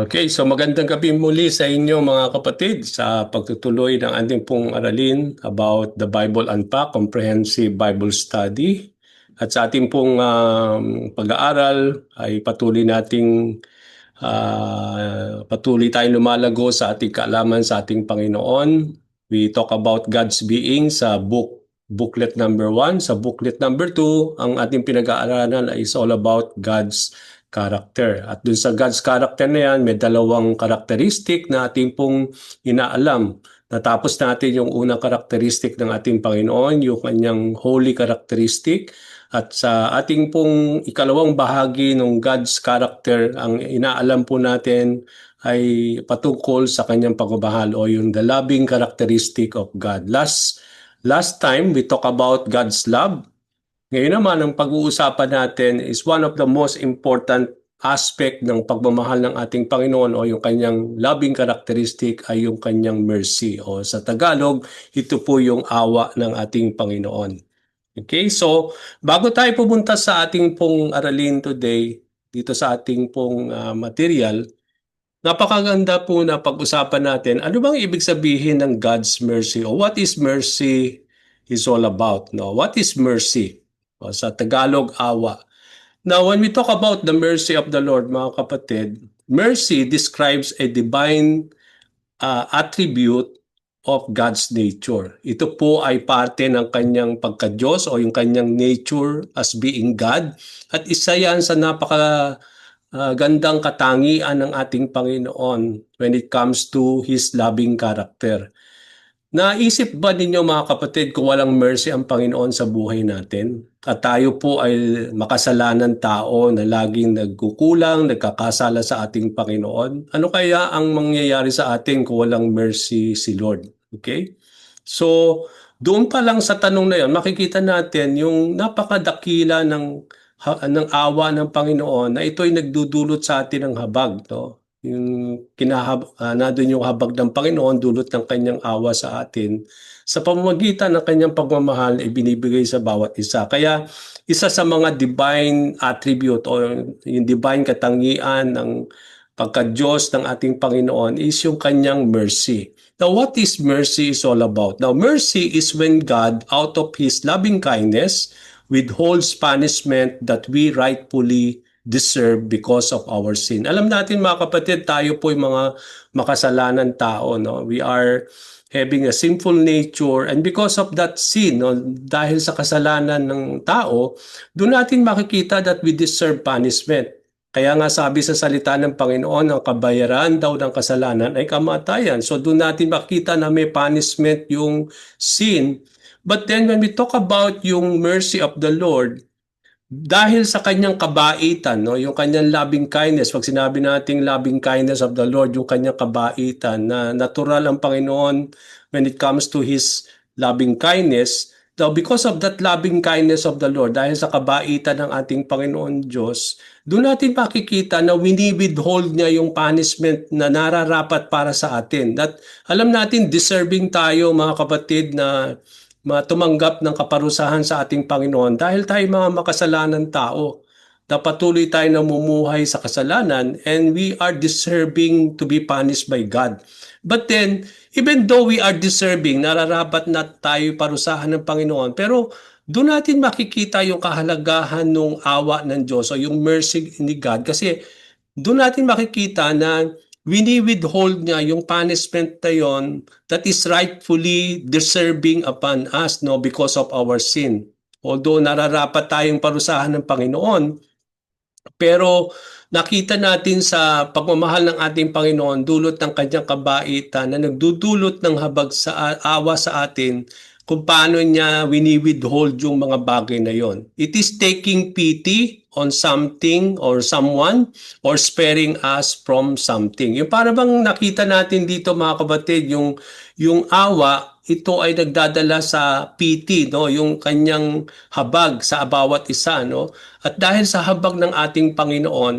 Okay, so magandang gabi muli sa inyo mga kapatid sa pagtutuloy ng ating pong aralin about the Bible Unpacked Comprehensive Bible Study. At sa ating pong pag-aaral ay patuloy tayong lumalago sa ating kaalaman sa ating Panginoon. We talk about God's being sa booklet number 1. Sa booklet number 2, ang ating pinag-aaralan is all about God's character. At dun sa God's character na yan, may dalawang karakteristik na ating pong inaalam. Natapos natin yung unang karakteristik ng ating Panginoon, yung kanyang holy characteristic. At sa ating pong ikalawang bahagi ng God's character, ang inaalam po natin ay patungkol sa kanyang pagmamahal o yung the loving characteristic of God. Last time, we talk about God's love. Ngayon naman, ang pag-uusapan natin is one of the most important aspect ng pagmamahal ng ating Panginoon o yung kanyang loving characteristic ay yung kanyang mercy. O sa Tagalog, ito po yung awa ng ating Panginoon. Okay, so bago tayo pumunta sa ating pong aralin today, dito sa ating pong material, napakaganda po na pag-usapan natin ano bang ibig sabihin ng God's mercy o what is mercy is all about. No? What is mercy? O, sa Tagalog, awa. Now, when we talk about the mercy of the Lord, mga kapatid, mercy describes a divine attribute of God's nature. Ito po ay parte ng kanyang pagka-Diyos o yung kanyang nature as being God. At isa yan sa gandang katangian ng ating Panginoon when it comes to His loving character. Naisip ba ninyo mga kapatid kung walang mercy ang Panginoon sa buhay natin? At tayo po ay makasalanan tao na laging nagkukulang, nagkakasala sa ating Panginoon. Ano kaya ang mangyayari sa atin kung walang mercy si Lord? Okay? So, doon pa lang sa tanong na yon, makikita natin yung napakadakila ng awa ng Panginoon na ito'y nagdudulot sa atin ng habag, no? Yung nandun yung habag ng Panginoon, dulot ng kanyang awa sa atin sa pamamagitan ng kanyang pagmamahal na ibinibigay sa bawat isa. Kaya isa sa mga divine attribute o yung divine katangian ng pagka-Diyos ng ating Panginoon is yung kanyang mercy. Now, what is mercy is all about? Now, mercy is when God, out of His loving kindness, withholds punishment that we rightfully deserve because of our sin. Alam natin mga kapatid, tayo po yung mga makasalanan tao. No? We are having a sinful nature and because of that sin, no, dahil sa kasalanan ng tao, doon natin makikita that we deserve punishment. Kaya nga sabi sa salita ng Panginoon, ang kabayaran daw ng kasalanan ay kamatayan. So doon natin makita na may punishment yung sin. But then when we talk about yung mercy of the Lord, dahil sa kanyang kabaitan, no, yung kanyang loving kindness, pag sinabi nating loving kindness of the Lord, yung kanyang kabaitan na natural ang Panginoon when it comes to His loving kindness. Now, because of that loving kindness of the Lord, dahil sa kabaitan ng ating Panginoon Diyos, doon natin makikita na wini-withhold niya yung punishment na nararapat para sa atin. That, alam natin, deserving tayo mga kapatid na tumanggap ng kaparusahan sa ating Panginoon dahil tayo mga makasalanan tao na patuloy tayo namumuhay sa kasalanan and we are deserving to be punished by God. But then, even though we are deserving, nararapat na tayo parusahan ng Panginoon, pero doon natin makikita yung kahalagahan ng awa ng Diyos o yung mercy ni God kasi doon natin makikita na wini-withhold niya yung punishment na yon that is rightfully deserving upon us, no, because of our sin. Although nararapat tayong parusahan ng Panginoon, pero nakita natin sa pagmamahal ng ating Panginoon, dulot ng kanyang kabaitan na nagdudulot ng habag sa awa sa atin kung paano niya wini-withhold yung mga bagay na yon. It is taking pity on something or someone or sparing us from something. Yung para bang nakita natin dito mga kapatid, yung awa, ito ay nagdadala sa pity, no? Yung kanyang habag sa bawat isa, no? At dahil sa habag ng ating Panginoon,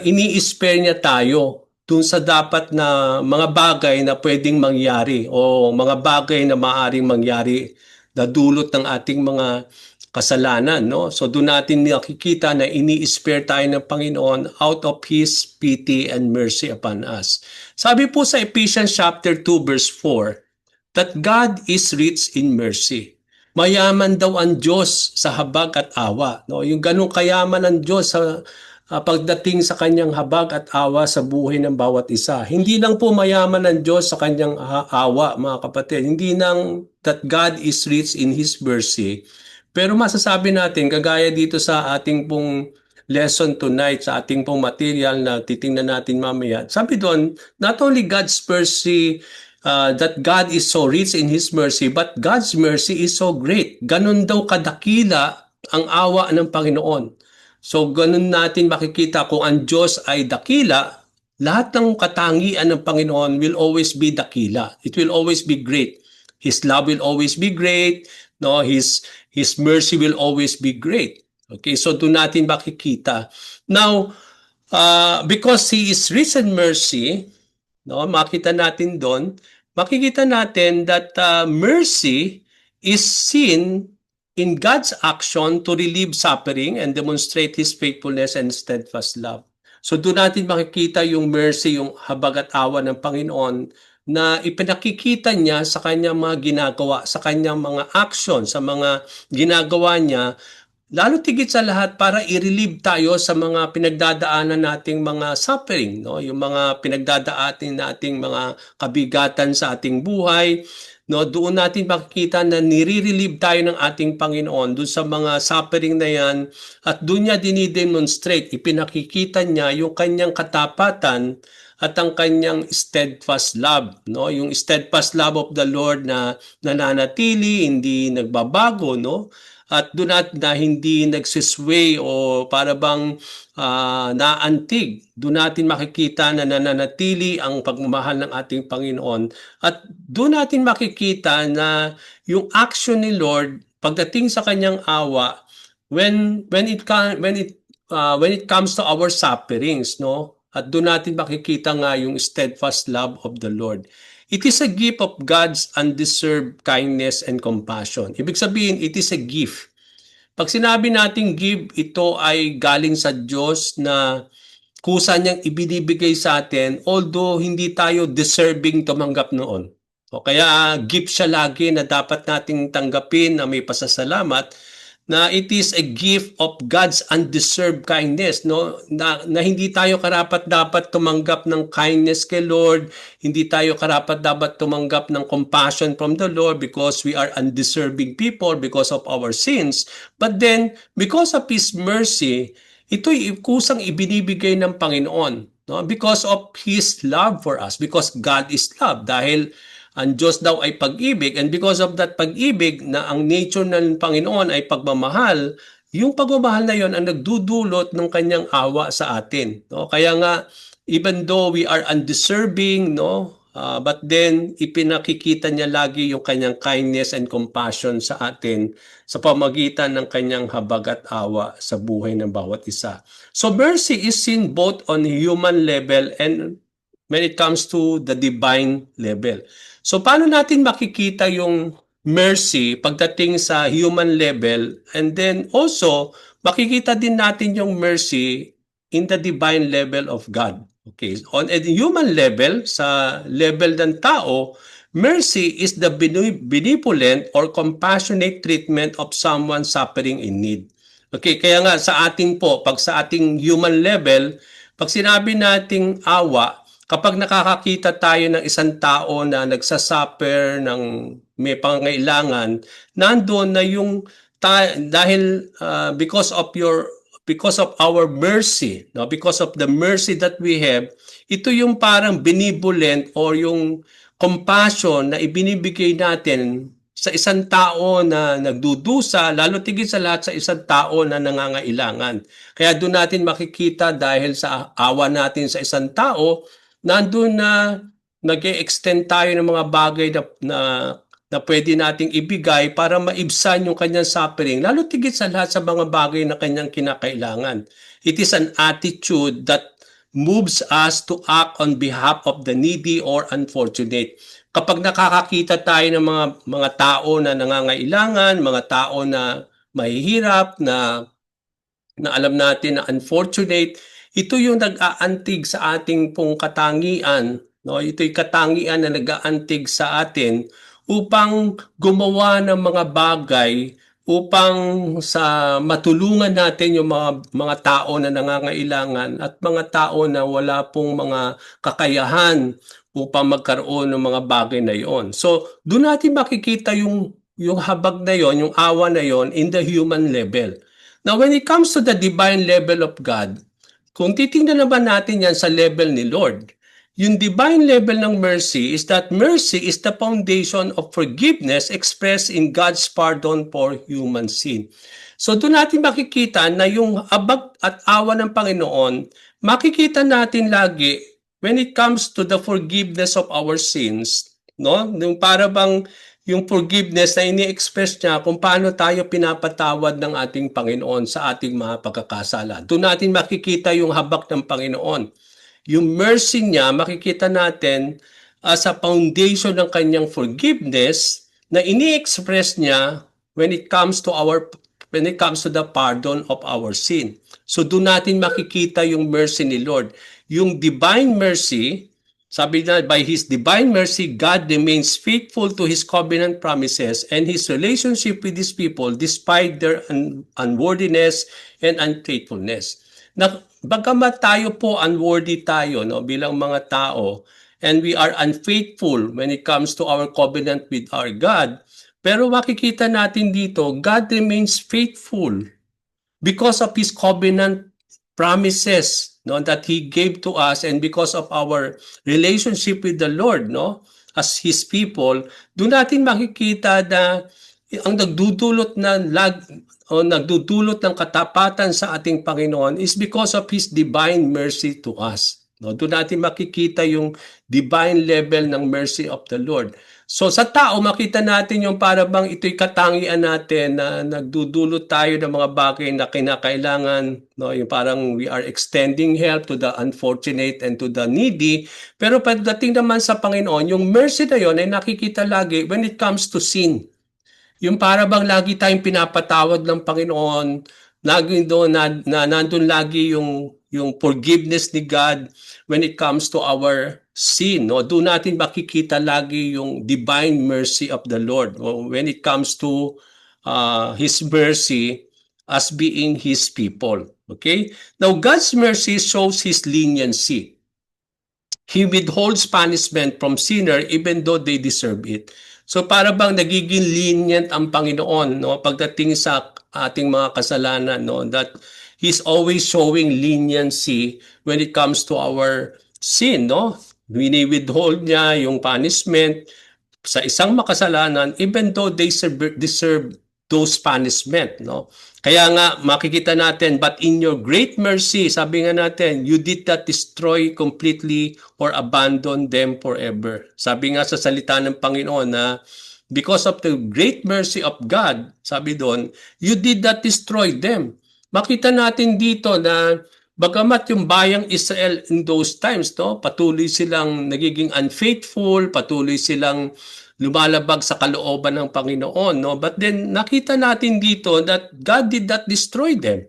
ini-spare niya tayo dun sa dapat na mga bagay na pwedeng mangyari o mga bagay na maaring mangyari na dulot ng ating mga kasalanan, no? So doon natin nakikita na ini-spare tayo ng Panginoon out of His pity and mercy upon us. Sabi po sa Ephesians chapter 2 verse 4, that God is rich in mercy. Mayaman daw ang Diyos sa habag at awa. No? Yung ganong kayaman ng Diyos sa pagdating sa kanyang habag at awa sa buhay ng bawat isa. Hindi lang po mayaman ng Diyos sa kanyang awa, mga kapatid. Hindi lang that God is rich in His mercy. Pero masasabi natin, kagaya dito sa ating pong lesson tonight, sa ating pong material na titingnan natin mamaya, sabi doon, not only God's mercy, that God is so rich in His mercy, but God's mercy is so great. Ganun daw kadakila ang awa ng Panginoon. So ganun natin makikita kung ang Diyos ay dakila, lahat ng katangian ng Panginoon will always be dakila. It will always be great. His love will always be great. No, His mercy will always be great. Okay, so doon natin makikita. Now, because He is rich in mercy, no, makita natin doon, makikita natin that mercy is seen in God's action to relieve suffering and demonstrate His faithfulness and steadfast love. So doon natin makikita yung mercy, yung habag at awa ng Panginoon na ipinakikita niya sa kanyang mga ginagawa, sa kanyang mga action, sa mga ginagawa niya, lalo tigit sa lahat para i-relieve tayo sa mga pinagdadaanan nating mga suffering, no? Yung mga pinagdadaanan nating mga kabigatan sa ating buhay, no? Doon natin makikita na nire-relieve tayo ng ating Panginoon doon sa mga suffering na yan, at doon niya dinidemonstrate, ipinakikita niya yung kanyang katapatan at ang kanyang steadfast love, no? Yung steadfast love of the Lord na nananatili, hindi nagbabago, no? At doon na hindi nagsisway o para bang naantig. Doon natin makikita na nananatili ang pagmamahal ng ating Panginoon. At doon natin makikita na yung action ni Lord pagdating sa kanyang awa when it comes to our sufferings, no? At doon natin makikita nga yung steadfast love of the Lord. It is a gift of God's undeserved kindness and compassion. Ibig sabihin, it is a gift. Pag sinabi nating give, ito ay galing sa Diyos na kusa niyang ibinibigay sa atin, although hindi tayo deserving tumanggap noon. O kaya gift siya lagi na dapat nating tanggapin na may pasasalamat, na it is a gift of God's undeserved kindness, no? Na hindi tayo karapat-dapat tumanggap ng kindness kay Lord, hindi tayo karapat-dapat tumanggap ng compassion from the Lord because we are undeserving people because of our sins. But then, because of His mercy, ito'y kusang ibinibigay ng Panginoon, no? Because of His love for us, because God is love, dahil ang Diyos daw ay pag-ibig, and because of that pag-ibig na ang nature ng Panginoon ay pagmamahal, yung pagmamahal na yon ang nagdudulot ng kanyang awa sa atin, no? Kaya nga, even though we are undeserving, no, but then ipinakikita niya lagi yung kanyang kindness and compassion sa atin sa pamagitan ng kanyang habag at awa sa buhay ng bawat isa. So mercy is seen both on human level and when it comes to the divine level. So paano natin makikita yung mercy pagdating sa human level, and then also makikita din natin yung mercy in the divine level of God. Okay, on a human level, sa level ng tao, mercy is the benevolent or compassionate treatment of someone suffering in need. Okay, kaya nga sa ating po, pag sa ating human level, pag sinabi nating awa, kapag nakakakita tayo ng isang tao na nagsasuffer ng may pangailangan, nandoon na yung dahil because of our mercy, no, because of the mercy that we have, ito yung parang benevolent or yung compassion na ibinibigay natin sa isang tao na nagdudusa, lalo tigit sa lahat sa isang tao na nangangailangan. Kaya doon natin makikita, dahil sa awa natin sa isang tao, nandun na nag-e-extend tayo ng mga bagay na pwede nating ibigay para maibsan yung kanyang suffering, lalo tigit sa lahat sa mga bagay na kanyang kinakailangan. It is an attitude that moves us to act on behalf of the needy or unfortunate. Kapag nakakakita tayo ng mga tao na nangangailangan, mga tao na mahihirap, na alam natin na unfortunate, ito yung nag-aantig sa ating pong katangian, no? Ito'y katangian na nag-aantig sa atin upang gumawa ng mga bagay upang sa matulungan natin yung mga tao na nangangailangan at mga tao na wala pong mga kakayahan upang magkaroon ng mga bagay na yon. So, doon natin makikita yung habag na yon, yung awa na yon in the human level. Now, when it comes to the divine level of God, kung titingnan naman natin yan sa level ni Lord, yung divine level ng mercy is that mercy is the foundation of forgiveness expressed in God's pardon for human sin. So doon natin makikita na yung abag at awa ng Panginoon, makikita natin lagi when it comes to the forgiveness of our sins, no? Yung para bang yung forgiveness na ini-express niya kung paano tayo pinapatawad ng ating Panginoon sa ating mga pagkakasala. Doon natin makikita yung habak ng Panginoon. Yung mercy niya, makikita natin as a foundation ng kanyang forgiveness na ini-express niya when it comes to the pardon of our sin. So doon natin makikita yung mercy ni Lord. Yung divine mercy, sabi na, by His divine mercy, God remains faithful to His covenant promises and His relationship with His people despite their unworthiness and unfaithfulness. Na, bagamat tayo po unworthy tayo, no, bilang mga tao, and we are unfaithful when it comes to our covenant with our God, pero makikita natin dito, God remains faithful because of His covenant promises, no, that He gave to us, and because of our relationship with the Lord, no, as His people, doon natin makikita na ang nagdudulot ng katapatan sa ating Panginoon is because of His divine mercy to us. No, doon natin makikita yung divine level ng mercy of the Lord. So sa tao, makita natin yung para bang ito'y katangian natin na nagdudulot tayo ng mga bagay na kinakailangan, no? Yung parang we are extending help to the unfortunate and to the needy. Pero pagdating naman sa Panginoon, yung mercy na yon ay nakikita lagi when it comes to sin. Yung para bang lagi tayong pinapatawad ng Panginoon, lagi doon na nandun lagi yung forgiveness ni God when it comes to our sin, no? Doon natin makikita lagi yung divine mercy of the Lord when it comes to His mercy as being His people. Okay? Now, God's mercy shows His leniency. He withholds punishment from sinner even though they deserve it. So para bang nagiging lenient ang Panginoon, no, pagdating sa ating mga kasalanan, no, that He's always showing leniency when it comes to our sin, no? Wini-withhold niya yung punishment sa isang makasalanan even though they deserve those punishment, no? Kaya nga makikita natin, but in your great mercy, sabi nga natin, you did not destroy completely or abandon them forever. Sabi nga sa salita ng Panginoon na because of the great mercy of God, sabi doon, you did not destroy them. Makita natin dito na bagamat yung bayang Israel in those times, no, patuloy silang nagiging unfaithful, patuloy silang lumalabag sa kalooban ng Panginoon, no? But then nakita natin dito that God did not destroy them.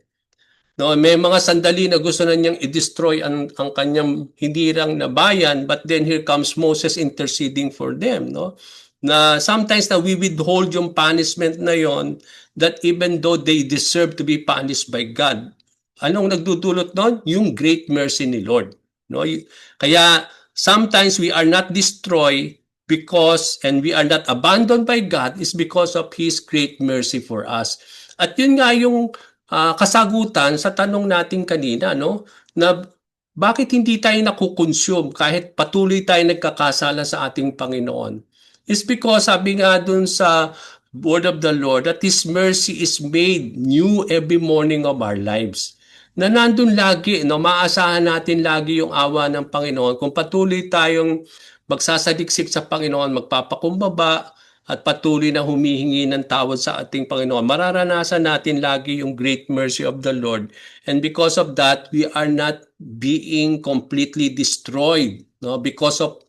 No, may mga sandali na gusto na niyang i-destroy ang kanyang hinirang na bayan, but then here comes Moses interceding for them, no? Na sometimes na we withhold yung punishment na yon, that even though they deserve to be punished by God. Anong nagdudulot nun? Yung great mercy ni Lord, no? Kaya sometimes we are not destroyed because, and we are not abandoned by God, is because of His great mercy for us. At yun nga yung kasagutan sa tanong natin kanina, no? Na bakit hindi tayo nakukonsume kahit patuloy tayo nagkakasala sa ating Panginoon? It's because sabi nga dun sa word of the Lord that His mercy is made new every morning of our lives. Na nandun lagi, no? Maasahan natin lagi yung awa ng Panginoon kung patuloy tayong magsasaliksik sa Panginoon, magpapakumbaba, at patuloy na humihingi ng tawad sa ating Panginoon. Mararanasan natin lagi yung great mercy of the Lord. And because of that, we are not being completely destroyed, no? Because of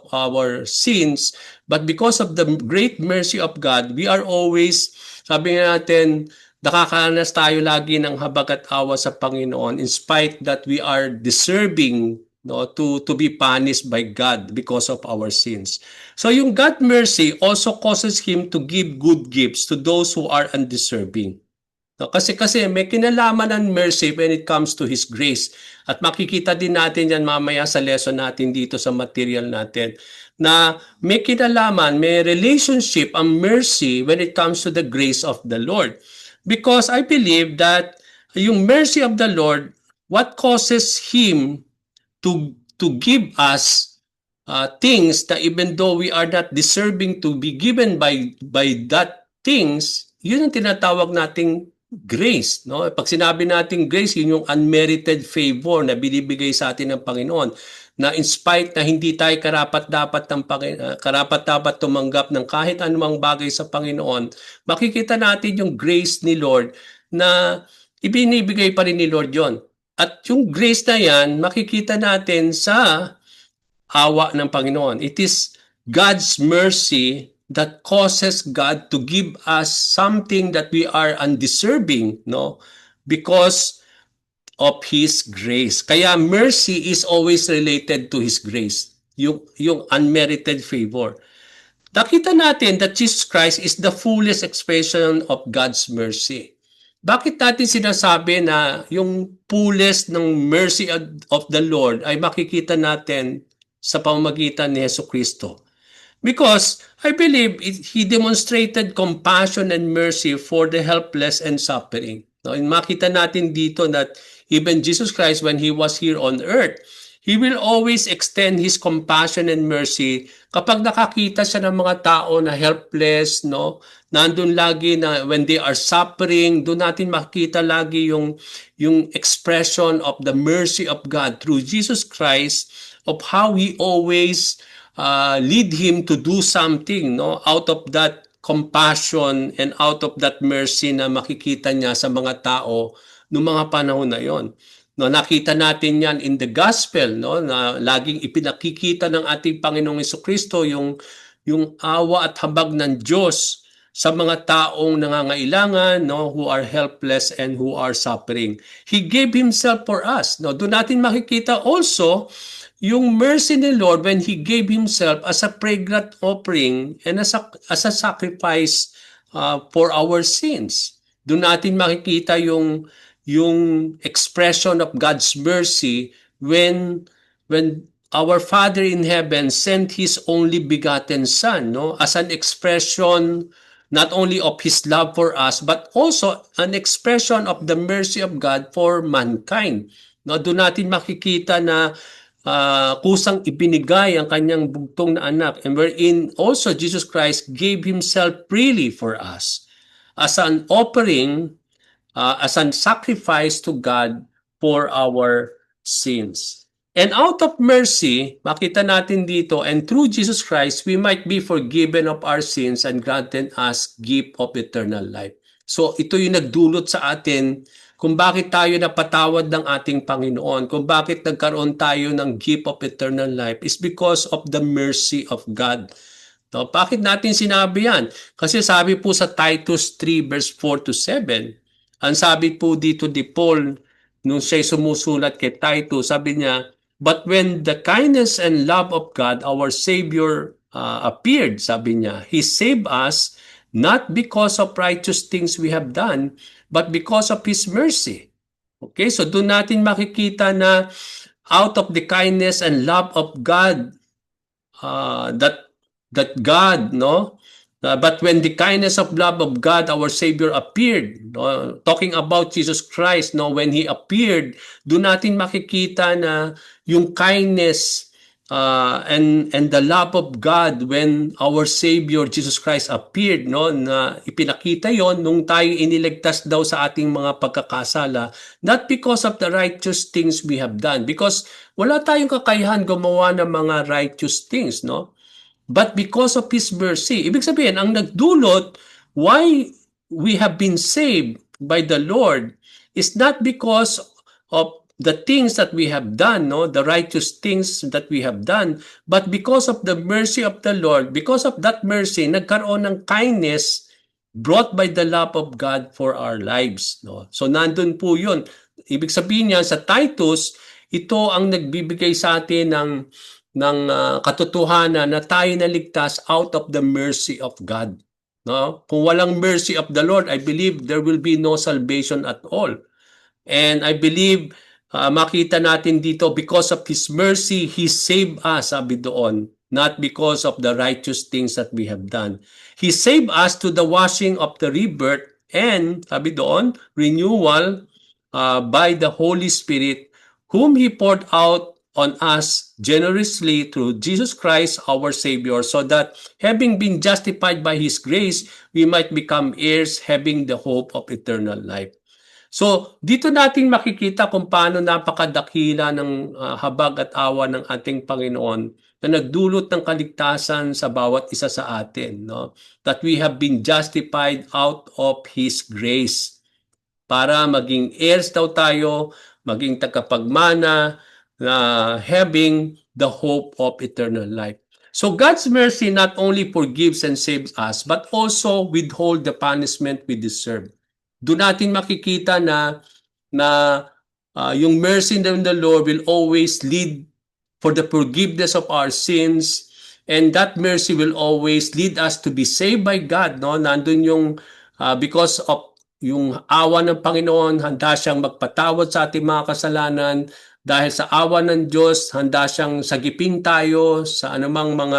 our sins, but because of the great mercy of God, we are always Sabi nga natin, nakakaranas tayo lagi ng habag at awa sa Panginoon in spite that we are deserving, no, to be punished by God because of our sins. So yung God mercy also causes Him to give good gifts to those who are undeserving. No, kasi may kinalaman ng mercy when it comes to His grace. At makikita din natin yan mamaya sa lesson natin dito sa material natin na may kinalaman, may relationship ang mercy when it comes to the grace of the Lord. Because I believe that yung mercy of the Lord, what causes Him to give us things that even though we are not deserving to be given by that things, yun ang tinatawag nating grace, no? Pag sinabi natin grace, yun yung unmerited favor na binibigay sa atin ng Panginoon, na in spite na hindi tayo karapat-dapat tumanggap ng kahit anumang bagay sa Panginoon, makikita natin yung grace ni Lord na ibinibigay pa rin ni Lord yon. At yung grace na yan, makikita natin sa awa ng Panginoon. It is God's mercy that causes God to give us something that we are undeserving, no? Because of His grace. Kaya mercy is always related to His grace. Yung unmerited favor. Nakita natin that Jesus Christ is the fullest expression of God's mercy. Bakit natin sinasabi na yung fullest ng mercy of the Lord ay makikita natin sa pamamagitan ni Jesucristo? Because I believe He demonstrated compassion and mercy for the helpless and suffering. No, makita natin dito that even Jesus Christ, when He was here on earth, He will always extend His compassion and mercy kapag nakakita siya ng mga tao na helpless, no? Nandun lagi na when they are suffering, doon natin makita lagi yung expression of the mercy of God through Jesus Christ, of how He always lead him to do something, no, out of that compassion and out of that mercy na makikita niya sa mga tao noong mga panahon na yon. No, nakita natin yan in the gospel, no, na laging ipinakikita ng ating Panginoong Jesucristo yung awa at habag ng Diyos sa mga taong nangangailangan, no, who are helpless and who are suffering. He gave Himself for us. No, doon natin makikita also yung mercy ni Lord when He gave Himself as a fragrant offering and as a sacrifice for our sins. Doon natin makikita yung expression of God's mercy when our Father in heaven sent His only begotten Son, no, as an expression not only of His love for us but also an expression of the mercy of God for mankind. No, doon natin makikita na kusang ibinigay ang kanyang bugtong na anak, and wherein also Jesus Christ gave Himself freely for us as an offering, as a sacrifice to God for our sins. And out of mercy, makita natin dito, and through Jesus Christ, we might be forgiven of our sins and granted us gift of eternal life. So ito yung nagdulot sa atin kung bakit tayo napatawad ng ating Panginoon, kung bakit nagkaroon tayo ng gift of eternal life, is because of the mercy of God. No, bakit natin sinabi yan? Kasi sabi po sa Titus 3 verse 4 to 7, ang sabi po dito ni Paul, nung siya'y sumusulat kay Titus, sabi niya, but when the kindness and love of God, our Savior, appeared, sabi niya, He saved us not because of righteous things we have done, but because of His mercy. Okay, so doon natin makikita na out of the kindness and love of God, that God, no, but when the kindness of love of God, our Savior, appeared, no, talking about Jesus Christ, no, when He appeared, doon natin makikita na yung kindness and the love of God when our Savior Jesus Christ appeared, no, na ipinakita yon nung tayo iniligtas daw sa ating mga pagkakasala, not because of the righteous things we have done, because wala tayong kakayahan gumawa ng mga righteous things, no, but because of His mercy. Ibig sabihin, ang nagdulot why we have been saved by the Lord is not because of the things that we have done, no, the righteous things that we have done, but because of the mercy of the Lord. Because of that mercy, nagkaroon ng kindness brought by the love of God for our lives. No? So nandun po yun. Ibig sabihin niya sa Titus, ito ang nagbibigay sa atin ng katotohanan na tayo naligtas out of the mercy of God. No? Kung walang mercy of the Lord, I believe there will be no salvation at all. And I believe makita natin dito because of His mercy, He saved us, sabi doon, not because of the righteous things that we have done. He saved us to the washing of the rebirth and, sabi doon, renewal by the Holy Spirit, whom He poured out on us generously through Jesus Christ our Savior, so that having been justified by His grace, we might become heirs having the hope of eternal life. So, dito natin makikita kung paano napakadakila ng habag at awa ng ating Panginoon na nagdulot ng kaligtasan sa bawat isa sa atin, no? That we have been justified out of His grace para maging heirs daw tayo, maging tagapagmana, having the hope of eternal life. So God's mercy not only forgives and saves us, but also withhold the punishment we deserve. Doon natin makikita na yung mercy ng the Lord will always lead for the forgiveness of our sins, and that mercy will always lead us to be saved by God. No? Nandun yung because of yung awa ng Panginoon, handa siyang magpatawad sa ating mga kasalanan. Dahil sa awa ng Diyos, handa siyang sagipin tayo sa anumang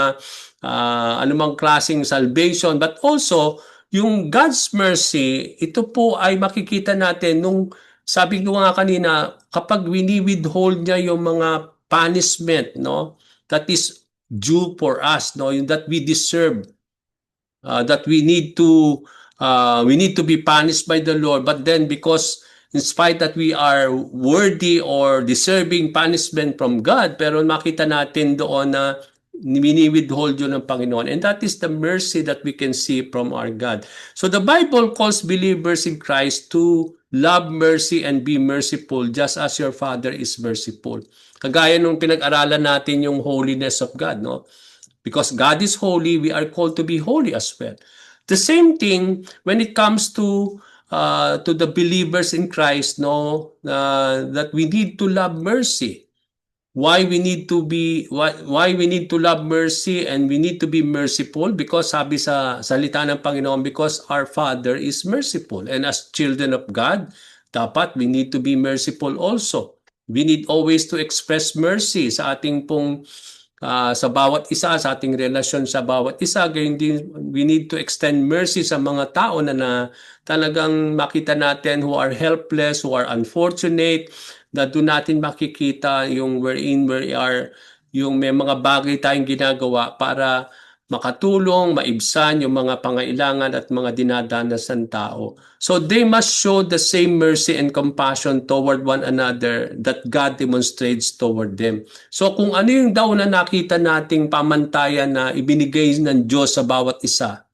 klaseng salvation. But also, yung God's mercy, ito po ay makikita natin nung sabi ko nga kanina, kapag wini-withhold niya yung mga punishment, no, that is due for us, no, yung that we deserve, that we need to be punished by the Lord, but then because in spite that we are worthy or deserving punishment from God, pero makita natin doon na wini-withhold yun ng Panginoon. And that is the mercy that we can see from our God. So the Bible calls believers in Christ to love mercy and be merciful just as your Father is merciful. Kagaya nung pinag-aralan natin yung holiness of God, no? Because God is holy, we are called to be holy as well. The same thing when it comes to the believers in Christ, no, that we need to love mercy. Why we need to love mercy and we need to be merciful? Because sabi sa salita ng Panginoon, because our Father is merciful, and as children of God, dapat we need to be merciful also. We need always to express mercy sa ating pong sa bawat isa, sa ating relasyon sa bawat isa. Gayon din, we need to extend mercy sa mga tao na talagang makita natin who are helpless, who are unfortunate, na doon natin makikita yung wherein we are, yung may mga bagay tayong ginagawa para makatulong, maibsan yung mga pangailangan at mga dinadanas ng tao. So they must show the same mercy and compassion toward one another that God demonstrates toward them. So kung ano yung daw na nakita nating pamantayan na ibinigay ng Diyos sa bawat isa,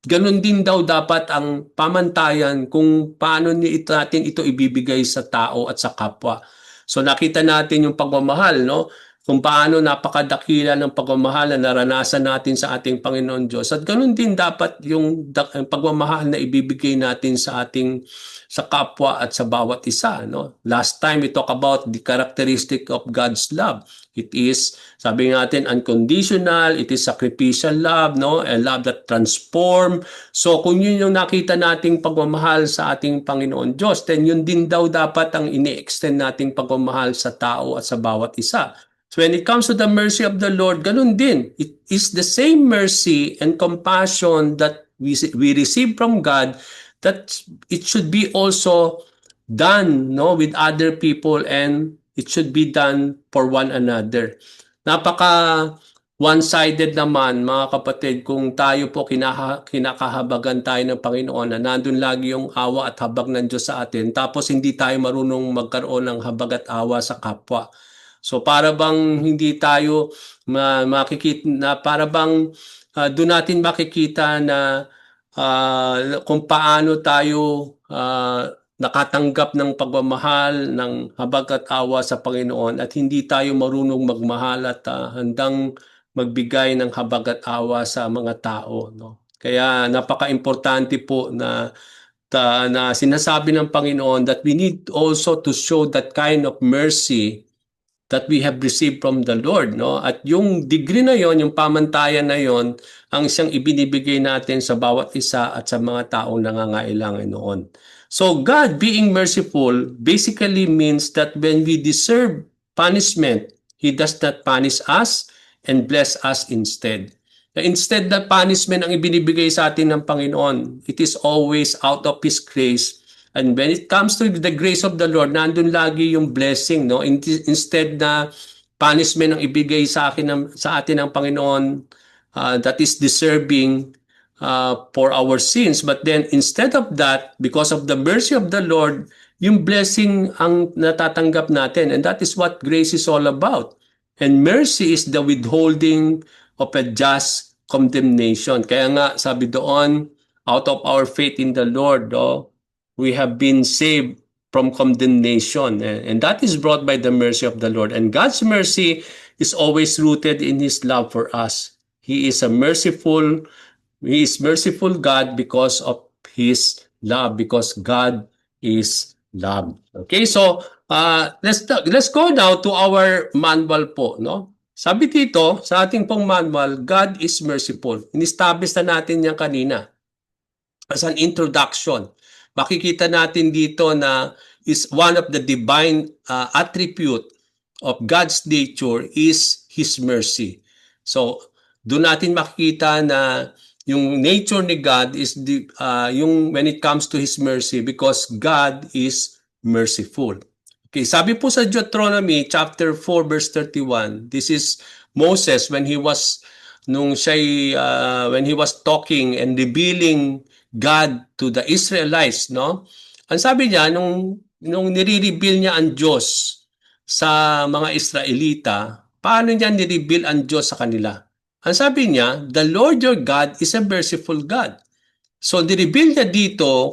ganun din daw dapat ang pamantayan kung paano natin ito ibibigay sa tao at sa kapwa. So nakita natin yung pagmamahal, no? Kung paano napakadakila ng pagmamahal na naranasan natin sa ating Panginoon Diyos. At ganun din dapat yung pagmamahal na ibibigay natin sa kapwa at sa bawat isa, no? Last time we talk about the characteristic of God's love. It is, sabi natin, unconditional, it is sacrificial love, no? A love that transform. So kung yun yung nakita nating pagmamahal sa ating Panginoon Diyos, then yun din daw dapat ang ini-extend nating pagmamahal sa tao at sa bawat isa. So when it comes to the mercy of the Lord, ganun din. It is the same mercy and compassion that we receive from God, that it should be also done, no, with other people, and it should be done for one another. Napaka one-sided naman, mga kapatid, kung tayo po kinakahabagan tayo ng Panginoon na nandun lagi yung awa at habag ng Diyos sa atin, tapos hindi tayo marunong magkaroon ng habag at awa sa kapwa. So para bang hindi tayo makikita na, para bang doon natin makikita na kung paano tayo nakatanggap ng pagmamahal, ng habag at awa sa Panginoon, at hindi tayo marunong magmahal at handang magbigay ng habag at awa sa mga tao, no? Kaya napaka-importante po na sinasabi ng Panginoon that we need also to show that kind of mercy that we have received from the Lord, no? At yung degree na yon, yung pamantayan na yon, ang siyang ibinibigay natin sa bawat isa at sa mga taong nangangailangan noon. So God being merciful basically means that when we deserve punishment, He does not punish us and bless us instead. Instead na punishment ang ibinibigay sa atin ng Panginoon, it is always out of His grace. And when it comes to the grace of the Lord, nandun lagi yung blessing, no? Instead na punishment ang ibigay sa atin ng Panginoon that is deserving for our sins. But then instead of that, because of the mercy of the Lord, yung blessing ang natatanggap natin. And that is what grace is all about. And mercy is the withholding of a just condemnation. Kaya nga sabi doon, out of our faith in the Lord, we have been saved from condemnation. And that is brought by the mercy of the Lord. And God's mercy is always rooted in His love for us. He is merciful God because of His love, because God is love. Okay, so let's go now to our manual po, no? Sabi dito sa ating pong manual, God is merciful. In-establish na natin yan kanina as an introduction. Makikita natin dito na is one of the divine attribute of God's nature is His mercy. So, doon natin makikita na yung nature ni God is yung when it comes to His mercy, because God is merciful. Okay, sabi po sa Deuteronomy chapter 4 verse 31, this is Moses when he was when he was talking and revealing God to the Israelites, no? Ang sabi niya nung nire-reveal niya ang Diyos sa mga Israelita, paano niya ni-reveal ang Diyos sa kanila? Ang sabi niya, the Lord your God is a merciful God. So, ni-reveal niya dito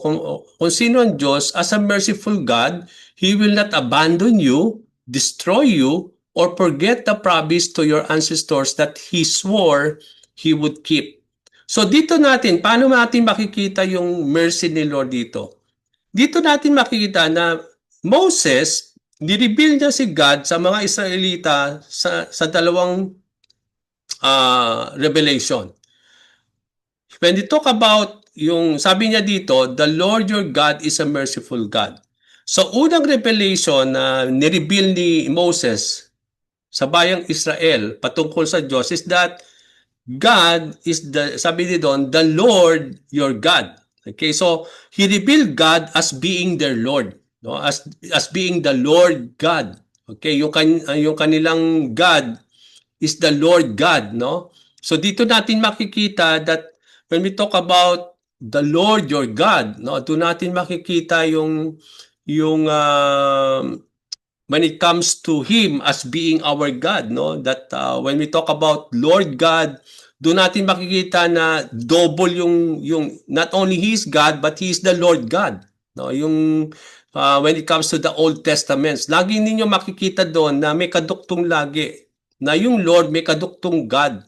kung sino ang Diyos as a merciful God. He will not abandon you, destroy you, or forget the promise to your ancestors that He swore He would keep. So, dito natin, paano natin makikita yung mercy ni Lord dito? Dito natin makikita na Moses, ni-reveal niya si God sa mga Israelita sa dalawang revelation. When you talk about yung sabi niya dito, the Lord your God is a merciful God. So unang revelation na ni-reveal ni Moses sa bayang Israel patungkol sa Diyos is that God is sabi niya doon, the Lord your God. Okay, so He revealed God as being their Lord, no? As being the Lord God. Okay, yung kanilang God is the Lord God, no? So dito natin makikita that when we talk about the Lord your God, no, doon natin makikita yung when it comes to Him as being our God, no, that when we talk about Lord God, doon natin makikita na double yung not only He is God but He is the Lord God, no, yung when it comes to the Old Testaments, lagi ninyo makikita doon na may kaduktong lagi na yung Lord may kaduktong God,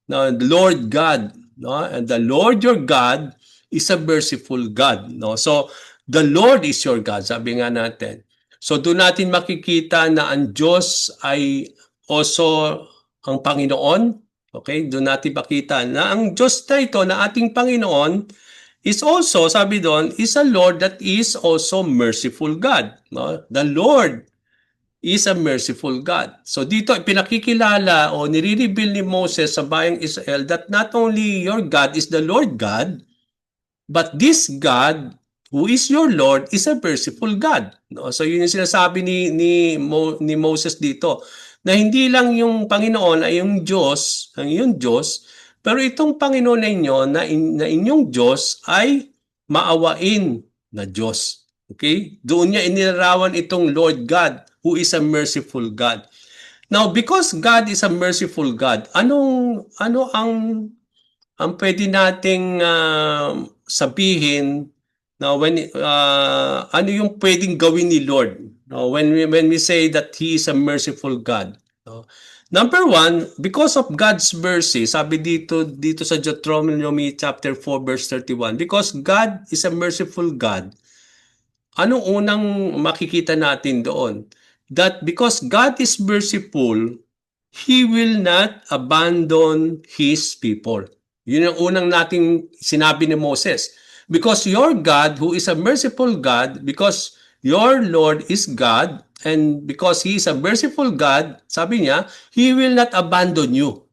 na Lord God, no, and the Lord your God is a merciful God, no? So the Lord is your God, sabi nga natin. So doon natin makikita na ang Diyos ay also ang Panginoon. Okay, doon natin makita na ang Diyos na ito na ating Panginoon is also, sabi doon, is a Lord that is also merciful God, no? The Lord is a merciful God. So dito pinakikilala o nire-reveal ni Moses sa bayang Israel that not only your God is the Lord God, but this God who is your Lord is a merciful God. No? So yun yung sinasabi ni Moses dito, na hindi lang yung Panginoon ay yung Diyos, ang iyong Diyos, pero itong Panginoon ninyo na inyong Diyos ay maawain na Diyos. Okay? Doon niya inilarawan itong Lord God who is a merciful God. Now, because God is a merciful God, ano ang pwede nating sabihin na ano yung pwedeng gawin ni Lord? When we say that He is a merciful God, No? Number one, because of God's mercy, sabi dito sa Deuteronomy chapter 4 verse 31, because God is a merciful God, anong unang makikita natin doon? That because God is merciful, He will not abandon His people. Yun ang unang nating sinabi ni Moses. Because your God, who is a merciful God, because your Lord is God, and because He is a merciful God, sabi niya, He will not abandon you.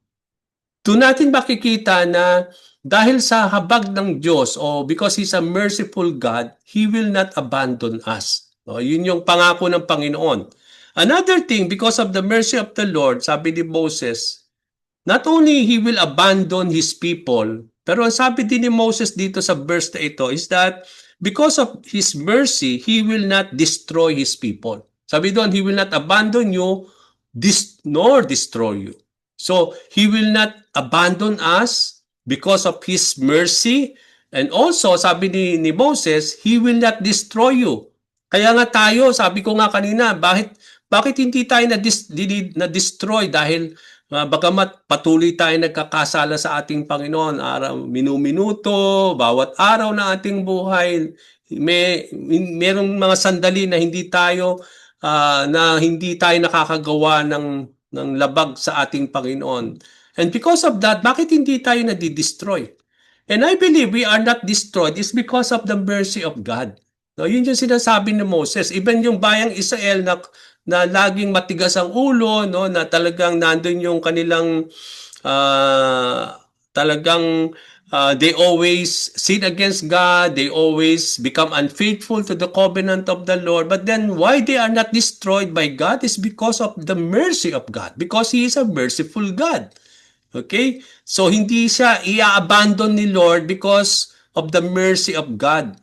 Doon natin makikita na dahil sa habag ng Diyos o because He's a merciful God, He will not abandon us. No, yun yung pangako ng Panginoon. Another thing, because of the mercy of the Lord, sabi ni Moses, not only He will abandon His people, pero ang sabi din ni Moses dito sa verse na ito is that because of His mercy, He will not destroy His people. Sabi doon, He will not abandon you nor destroy you. So, He will not abandon us because of His mercy. And also, sabi ni Moses, He will not destroy you. Kaya nga tayo, sabi ko nga kanina, bakit hindi tayo na-destroy dahil bagamat patuloy tayo nagkakasala sa ating Panginoon, minuminuto, bawat araw ng ating buhay, merong mga sandali na hindi tayo nakakagawa ng labag sa ating Panginoon. And because of that, bakit hindi tayo nadi-destroy? And I believe we are not destroyed is because of the mercy of God. No, yun yung sinasabi ni Moses. Even yung bayang Israel na laging matigas ang ulo, no, na talagang nandun yung kanilang talagang they always sin against God, they always become unfaithful to the covenant of the Lord. But then why they are not destroyed by God is because of the mercy of God, because He is a merciful God. Okay? So hindi siya i-abandon ni Lord because of the mercy of God.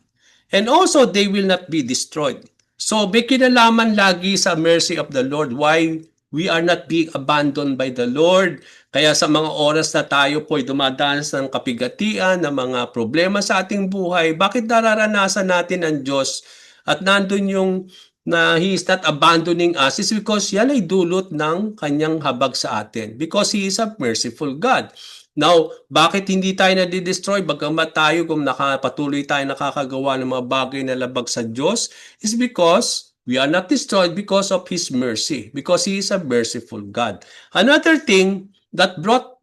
And also, they will not be destroyed. So, may kinalaman lagi sa mercy of the Lord why we are not being abandoned by the Lord. Kaya sa mga oras na tayo po ay dumadanas ng kapigatian, ng mga problema sa ating buhay, bakit nararanasan natin ang Diyos at nandun yung na He is not abandoning us is because yan ay dulot ng kanyang habag sa atin. Because He is a merciful God. Now, bakit hindi tayo nadi-destroy bagamat tayo kung patuloy tayo nakakagawa ng mga bagay na labag sa Diyos is because we are not destroyed because of His mercy, because He is a merciful God. Another thing that brought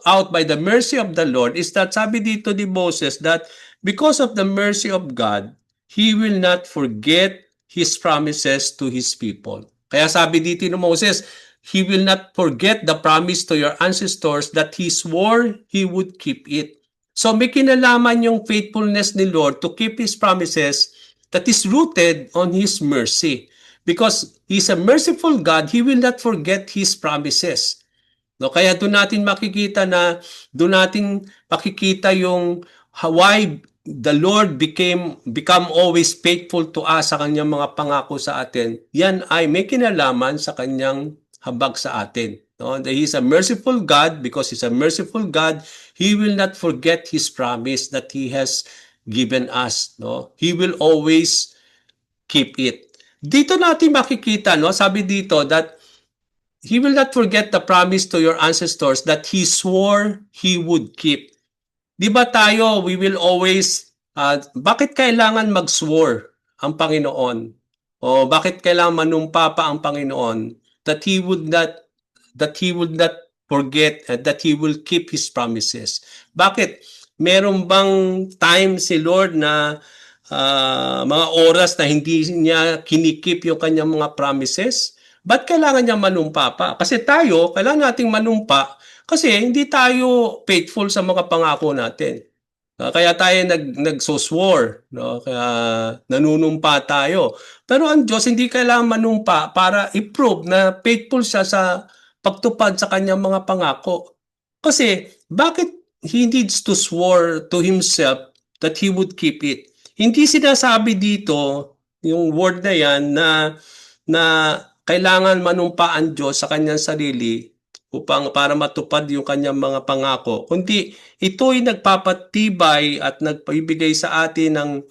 out by the mercy of the Lord is that sabi dito ni Moses that because of the mercy of God, He will not forget His promises to His people. Kaya sabi dito ni Moses, He will not forget the promise to your ancestors that He swore He would keep it. So may kinalaman yung faithfulness ni Lord to keep His promises that is rooted on His mercy. Because He's a merciful God, He will not forget His promises. No, kaya doon natin makikita yung why the Lord become always faithful to us sa kanyang mga pangako sa atin. Yan ay may kinalaman sa kanyang habag sa atin. No? He is a merciful God. Because He's a merciful God, He will not forget His promise that He has given us. No? He will always keep it. Dito natin makikita, no? Sabi dito that He will not forget the promise to your ancestors that He swore He would keep. Di ba tayo, we will always, bakit kailangan mag-swore ang Panginoon? O bakit kailangan manumpa pa ang Panginoon that He would not forget that He will keep His promises? Bakit? Meron bang time si Lord na mga oras na hindi niya kinikip yung kanyang mga promises? Ba't kailangan niya manumpa pa? Kasi tayo, kailangan nating manumpa kasi hindi tayo faithful sa mga pangako natin. Kaya tayo nagsuswore, no? Kaya nanunumpa tayo. Pero ang Diyos hindi kailangan manumpa para i-prove na faithful siya sa pagtupad sa kanyang mga pangako. Kasi bakit He needs to swear to Himself that He would keep it? Hindi sinasabi dito yung word na yan na kailangan manumpa ang Diyos sa kanyang sarili para matupad yung kanyang mga pangako. Kundi ito ay nagpapatibay at nagpaibigay sa atin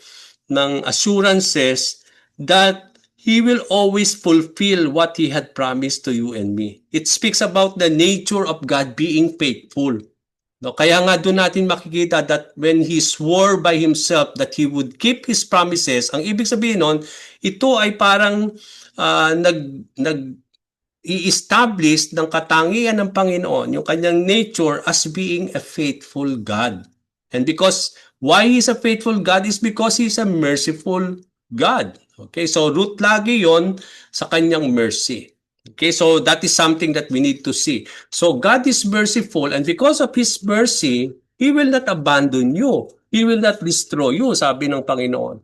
ng assurances that He will always fulfill what He had promised to you and me. It speaks about the nature of God being faithful. No, kaya nga doon natin makikita that when He swore by Himself that He would keep His promises, ang ibig sabihin nun, ito ay parang i-establish ng katangian ng Panginoon yung kanyang nature as being a faithful God. And because why He's a faithful God is because He's a merciful God. Okay, so root lagi yon sa kanyang mercy. Okay, so that is something that we need to see. So God is merciful, and because of His mercy, He will not abandon you. He will not destroy you, sabi ng Panginoon.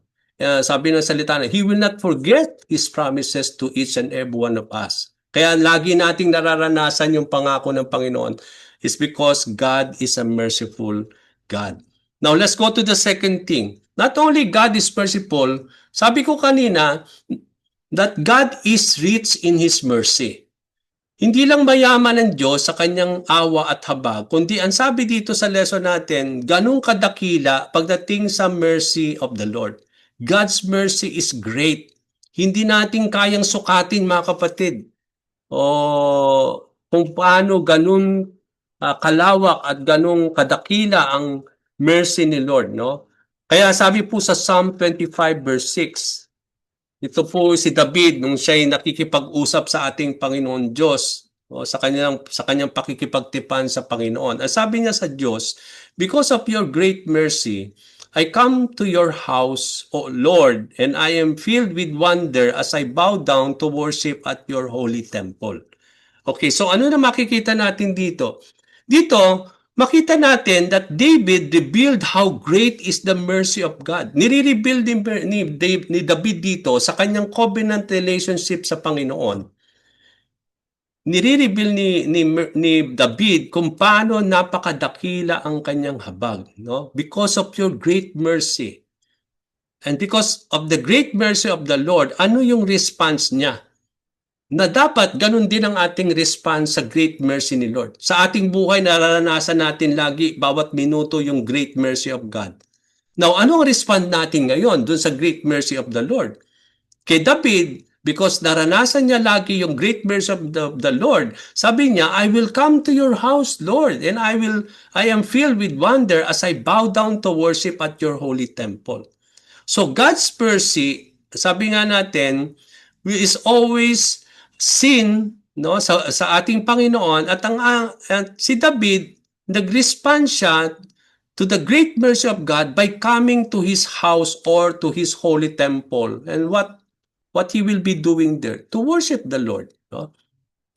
Sabi ng salita na, He will not forget His promises to each and every one of us. Kaya lagi nating nararanasan yung pangako ng Panginoon is because God is a merciful God. Now, let's go to the second thing. Not only God is merciful, sabi ko kanina that God is rich in His mercy. Hindi lang mayaman ng Diyos sa kanyang awa at habag, kundi ang sabi dito sa lesson natin, ganun kadakila pagdating sa mercy of the Lord. God's mercy is great. Hindi natin kayang sukatin, mga kapatid, o kung paano ganun kalawak at ganun kadakila ang mercy ni Lord, no? Kaya sabi po sa Psalm 25 verse 6, ito po si David nung siya ay nakikipag-usap sa ating Panginoon Diyos, o sa kanyang pakikipagtipan sa Panginoon. Ang sabi niya sa Diyos, because of your great mercy, I come to your house, O Lord, and I am filled with wonder as I bow down to worship at your holy temple. Okay, so ano na makikita natin dito? Dito, makita natin that David revealed how great is the mercy of God. Nire-reveal ni David dito sa kanyang covenant relationship sa Panginoon. Nire-reveal ni David kung paano napakadakila ang kanyang habag, no? Because of your great mercy. And because of the great mercy of the Lord, ano yung response niya? Na dapat ganun din ang ating response sa great mercy ni Lord. Sa ating buhay, nararanasan natin lagi bawat minuto yung great mercy of God. Now, ano ang respond natin ngayon dun sa great mercy of the Lord? Kay David, because naranasan niya lagi yung great mercy of the Lord, sabi niya, I will come to your house, Lord, and I am filled with wonder as I bow down to worship at your holy temple. So God's mercy, sabi nga natin, is always seen, no, sa ating Panginoon, at si David nag-respond siya to the great mercy of God by coming to His house or to His holy temple. And what he will be doing there? To worship the Lord, no?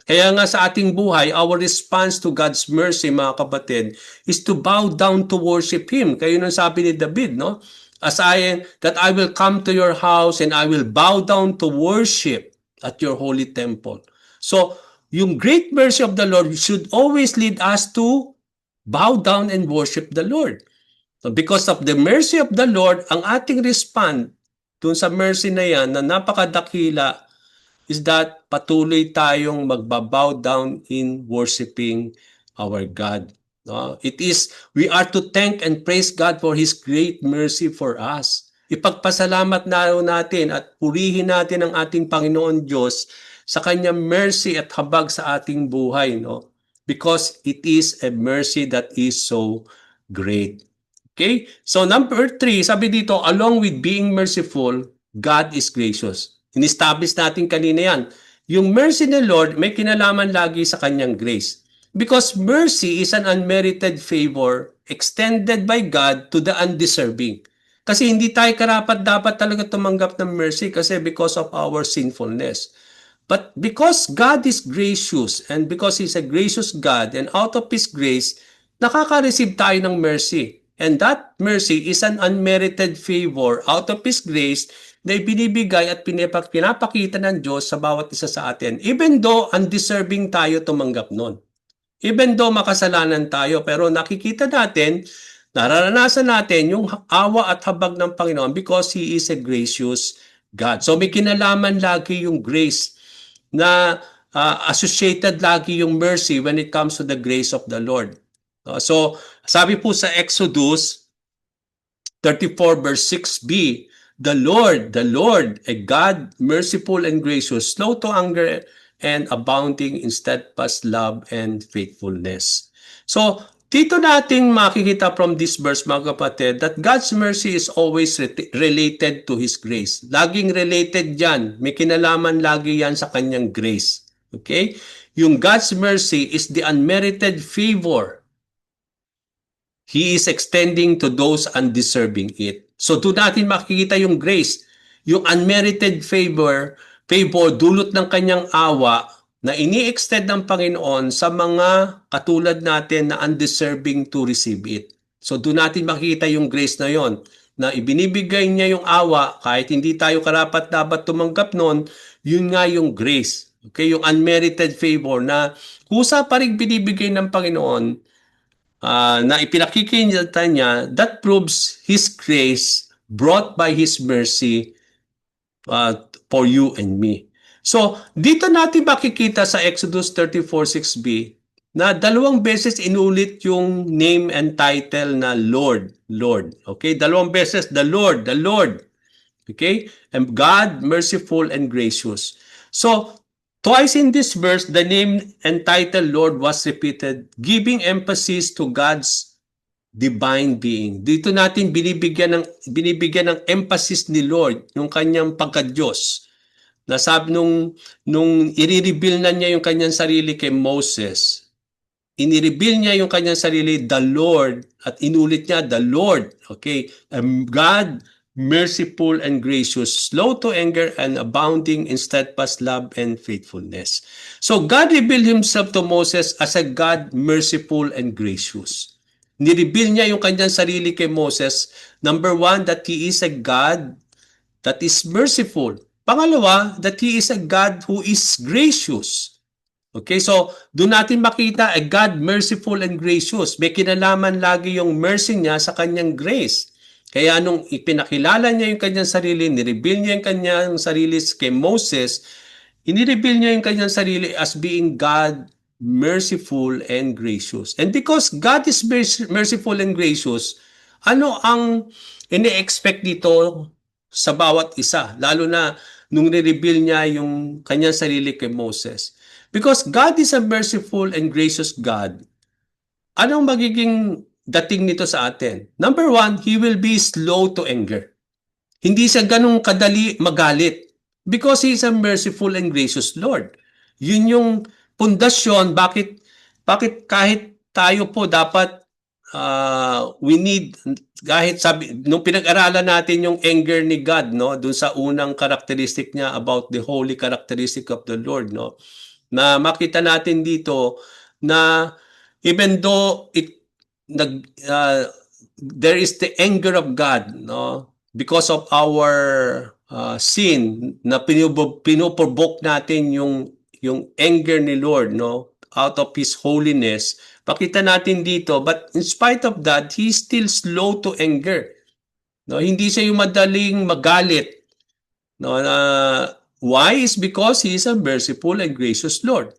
Kaya nga sa ating buhay, our response to God's mercy, mga kapatid, is to bow down to worship Him. Kayo nang sabi ni David, no? That I will come to your house and I will bow down to worship at your holy temple. So, yung great mercy of the Lord should always lead us to bow down and worship the Lord. So, because of the mercy of the Lord, ang ating response dun sa mercy na yan na napakadakila is that patuloy tayong magbabow down in worshiping our God. No? We are to thank and praise God for His great mercy for us. Ipagpasalamat natin at purihin natin ang ating Panginoon Diyos sa kanyang mercy at habag sa ating buhay, no? Because it is a mercy that is so great. Okay? So number 3, sabi dito, along with being merciful, God is gracious. In-establish natin kanina yan. Yung mercy ni Lord may kinalaman lagi sa kanyang grace. Because mercy is an unmerited favor extended by God to the undeserving. Kasi hindi tayo karapat-dapat talaga tumanggap ng mercy kasi because of our sinfulness. But because God is gracious and because He's a gracious God and out of His grace, nakaka-receive tayo ng mercy. And that mercy is an unmerited favor out of His grace na ibinibigay at pinapakita ng Diyos sa bawat isa sa atin. Even though undeserving tayo tumanggap nun. Even though makasalanan tayo, pero nakikita natin, nararanasan natin yung awa at habag ng Panginoon because He is a gracious God. So may kinalaman lagi yung grace na associated lagi yung mercy when it comes to the grace of the Lord. So sabi po sa Exodus 34 verse 6b, the Lord, a God merciful and gracious, slow to anger, and abounding in steadfast love and faithfulness. So, dito natin makikita from this verse, mga kapatid, that God's mercy is always related to His grace. Laging related yan. May kinalaman lagi yan sa kanyang grace. Okay? Yung God's mercy is the unmerited favor He is extending to those undeserving it. So doon natin makikita yung grace, yung unmerited favor dulot ng kanyang awa na ini-extend ng Panginoon sa mga katulad natin na undeserving to receive it. So doon natin makikita yung grace na yon, na ibinibigay niya yung awa kahit hindi tayo karapat-dapat tumanggap nun, yun nga yung grace. Okay, yung unmerited favor na kusa pa rin binibigay ng Panginoon na ipinakikinita niya, that proves His grace brought by His mercy for you and me. So, dito natin makikita sa Exodus 34:6b na dalawang beses inulit yung name and title na Lord, Lord. Okay? Dalawang beses, the Lord, the Lord. Okay? And God, merciful and gracious. So, twice in this verse, the name and title Lord was repeated, giving emphasis to God's divine being. Dito natin binibigyan ng emphasis ni Lord yung kanyang pagka-Diyos. Nasabi nung i-reveal na niya yung kanyang sarili kay Moses, inireveal niya yung kanyang sarili, the Lord, at inulit niya, the Lord. Okay? God, merciful and gracious, slow to anger and abounding in steadfast love and faithfulness. So God revealed Himself to Moses as a God merciful and gracious. Nireveal niya yung kanyang sarili kay Moses. Number one, that He is a God that is merciful. Pangalawa, that He is a God who is gracious. Okay, so doon natin makita a God merciful and gracious. May kinalaman lagi yung mercy niya sa kanyang grace. Kaya nung ipinakilala niya yung kanyang sarili, nireveal niya yung kanyang sarili kay Moses, inireveal niya yung kanyang sarili as being God merciful and gracious. And because God is merciful and gracious, ano ang ini-expect dito sa bawat isa? Lalo na nung nireveal niya yung kanyang sarili kay Moses. Because God is a merciful and gracious God, anong magiging dating nito sa atin? Number one, He will be slow to anger. Hindi siya ganun kadali magalit. Because He is a merciful and gracious Lord. Yun yung pundasyon bakit kahit tayo po dapat we need, kahit sabi nung pinag-aralan natin yung anger ni God, no, doon sa unang characteristic niya about the holy characteristic of the Lord, no, na makita natin dito na even though there is the anger of God, no, because of our sin na pinuprovoke natin yung anger ni Lord, no, out of His holiness. Pakita natin dito, but in spite of that, He's still slow to anger. No, hindi siya yung madaling magalit. No, why is because He is a merciful and gracious Lord.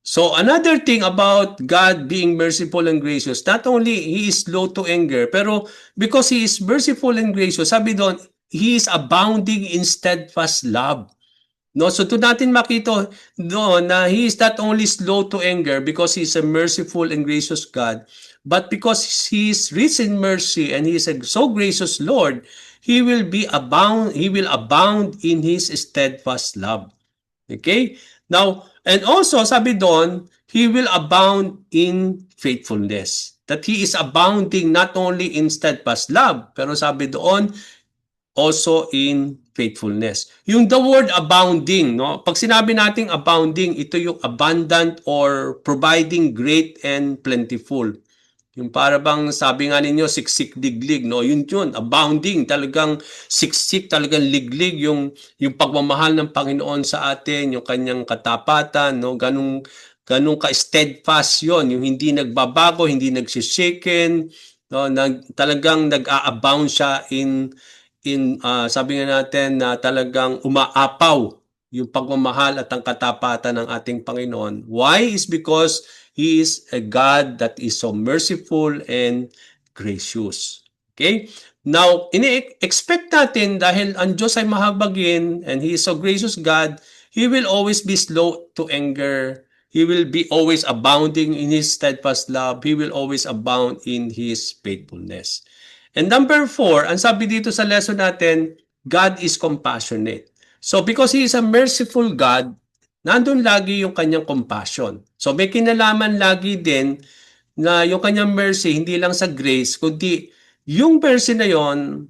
So another thing about God being merciful and gracious, not only He is slow to anger, pero because He is merciful and gracious, sabi doon, He is abounding in steadfast love. No, so doon natin makita doon na He is not only slow to anger because He is a merciful and gracious God, but because He is rich in mercy and He is a so gracious Lord, He will abound in His steadfast love. Okay? Now, and also sabi doon, He will abound in faithfulness. That He is abounding not only in steadfast love, pero sabi doon, also in faithfulness. Yung the word abounding, no? Pag sinabi nating abounding, ito yung abundant or providing great and plentiful. Yung para bang sabi nga ninyo, siksik liglig, no? Yun, abounding, talagang siksik, talagang liglig yung pagmamahal ng Panginoon sa atin, yung kanyang katapatan, no? Ganung ka-steadfast yon, yung hindi nagbabago, hindi nagsishaken, no? Talagang nag-a-abound siya in sabi nga natin na talagang umaapaw yung pagmamahal at ang katapatan ng ating Panginoon. Why? Is because He is a God that is so merciful and gracious. Okay? Now, ini-expect natin dahil ang Diyos ay mahabagin and He is a gracious God, He will always be slow to anger. He will be always abounding in His steadfast love. He will always abound in His faithfulness. And number 4, ang sabi dito sa lesson natin, God is compassionate. So because He is a merciful God, nandun lagi yung kanyang compassion. So may kinalaman lagi din na yung kanyang mercy, hindi lang sa grace, kundi yung mercy na yon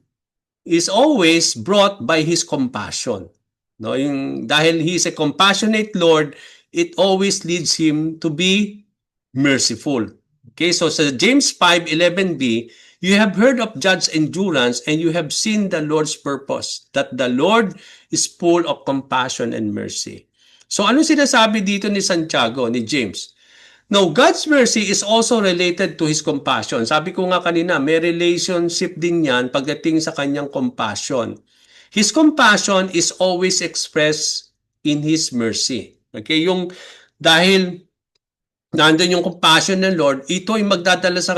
is always brought by His compassion. No, dahil He is a compassionate Lord, it always leads Him to be merciful. Okay, so sa James 5:11b, you have heard of God's endurance and you have seen the Lord's purpose, that the Lord is full of compassion and mercy. So ano sinasabi dito ni Santiago, ni James? Now, God's mercy is also related to His compassion. Sabi ko nga kanina, may relationship din yan pagdating sa kanyang compassion. His compassion is always expressed in His mercy. Okay, dahil nandun yung compassion ng Lord, ito ay magdadala sa